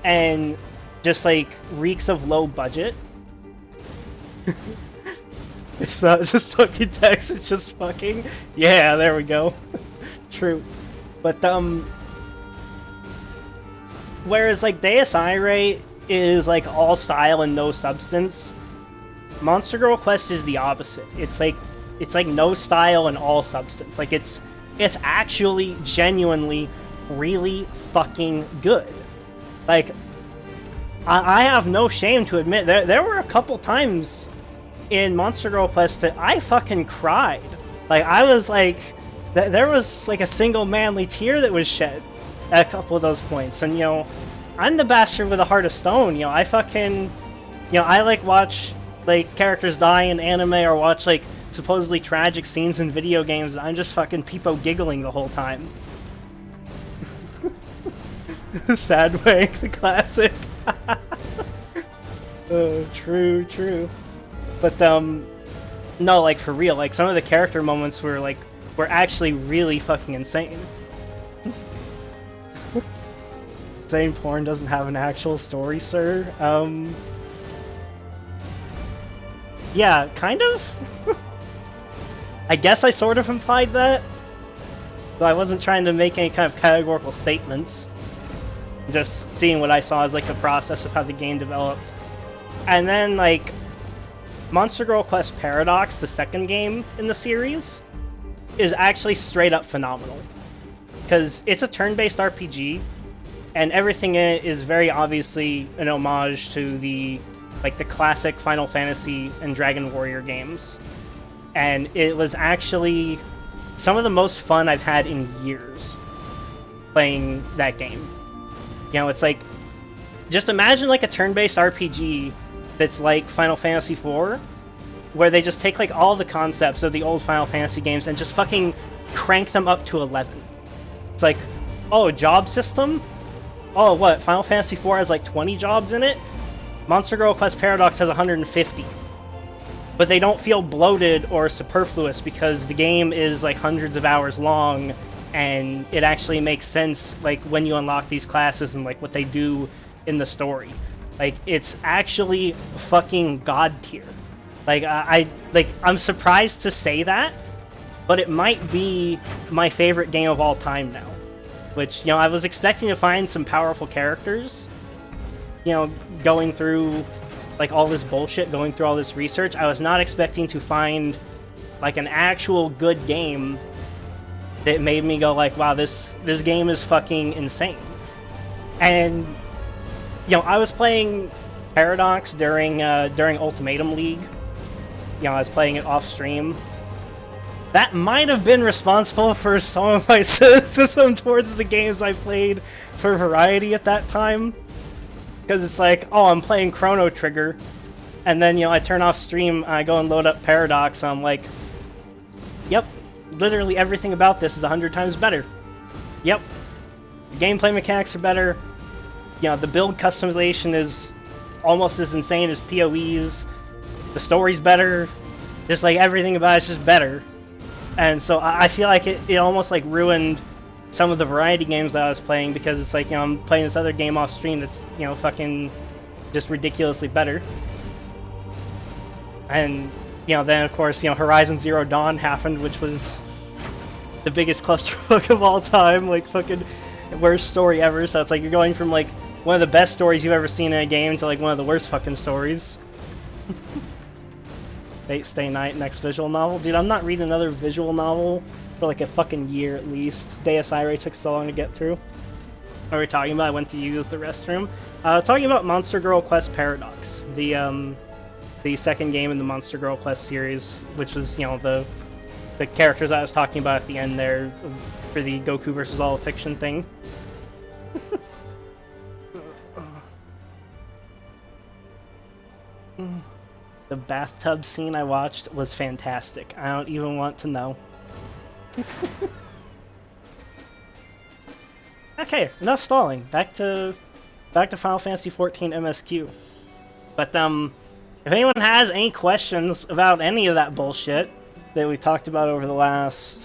and just, like, reeks of low budget. It's not just fucking text, it's just fucking... Yeah, there we go. True. But, whereas, like, Dies Irae is, like, all style and no substance, Monster Girl Quest is the opposite. It's like no style and all substance. Like, it's actually genuinely really fucking good. Like, I have no shame to admit, there were a couple times in Monster Girl Quest that I fucking cried. Like, I was like, there was like a single manly tear that was shed at a couple of those points. And, you know, I'm the bastard with a heart of stone. You know, I fucking, you know, I like watch like characters die in anime or watch like supposedly tragic scenes in video games. And I'm just fucking peepo giggling the whole time. Sad Wank, the classic. Oh, true. But, no, like, for real, like, some of the character moments were actually really fucking insane. Saying porn doesn't have an actual story, sir. Yeah, kind of. I guess I sort of implied that. Though I wasn't trying to make any kind of categorical statements. Just seeing what I saw as, like, the process of how the game developed. And then, like, Monster Girl Quest Paradox, the second game in the series, is actually straight up phenomenal. Because it's a turn-based RPG, and everything in it is very obviously an homage to the classic Final Fantasy and Dragon Warrior games. And it was actually some of the most fun I've had in years playing that game. You know, it's like, just imagine like a turn-based RPG that's like Final Fantasy IV, where they just take like all the concepts of the old Final Fantasy games and just fucking crank them up to 11. It's like, oh, job system? Oh, what, Final Fantasy IV has like 20 jobs in it? Monster Girl Quest Paradox has 150. But they don't feel bloated or superfluous because the game is like hundreds of hours long, and it actually makes sense like when you unlock these classes and like what they do in the story. Like, it's actually fucking god tier. Like, I'm surprised to say that, but it might be my favorite game of all time now. Which, you know, I was expecting to find some powerful characters, you know, going through like all this bullshit, going through all this research. I was not expecting to find like an actual good game that made me go like, wow, this game is fucking insane. And, you know, I was playing Paradox during Ultimatum League. You know, I was playing it off stream. That might have been responsible for some of my cynicism towards the games I played for variety at that time. Because it's like, oh, I'm playing Chrono Trigger, and then, you know, I turn off stream, I go and load up Paradox, and I'm like, yep, literally everything about this is 100 times better. Yep, the gameplay mechanics are better. You know, the build customization is almost as insane as PoE's. The story's better. Just like everything about it's just better. And so I feel like it almost like ruined some of the variety games that I was playing, because it's like, you know, I'm playing this other game off stream that's, you know, fucking just ridiculously better. And, you know, then of course, you know, Horizon Zero Dawn happened, which was the biggest clusterfuck of all time, like fucking worst story ever. So it's like you're going from like one of the best stories you've ever seen in a game to like one of the worst fucking stories. Fate Stay Night, next visual novel. Dude, I'm not reading another visual novel for like a fucking year at least. Dies Irae took so long to get through. What are we talking about? I went to use the restroom. Talking about Monster Girl Quest Paradox, the second game in the Monster Girl Quest series, which was, you know, the characters I was talking about at the end there for the Goku versus all of fiction thing. The bathtub scene I watched was fantastic. I don't even want to know. Okay, enough stalling. Back to Final Fantasy XIV MSQ. But if anyone has any questions about any of that bullshit that we talked about over the last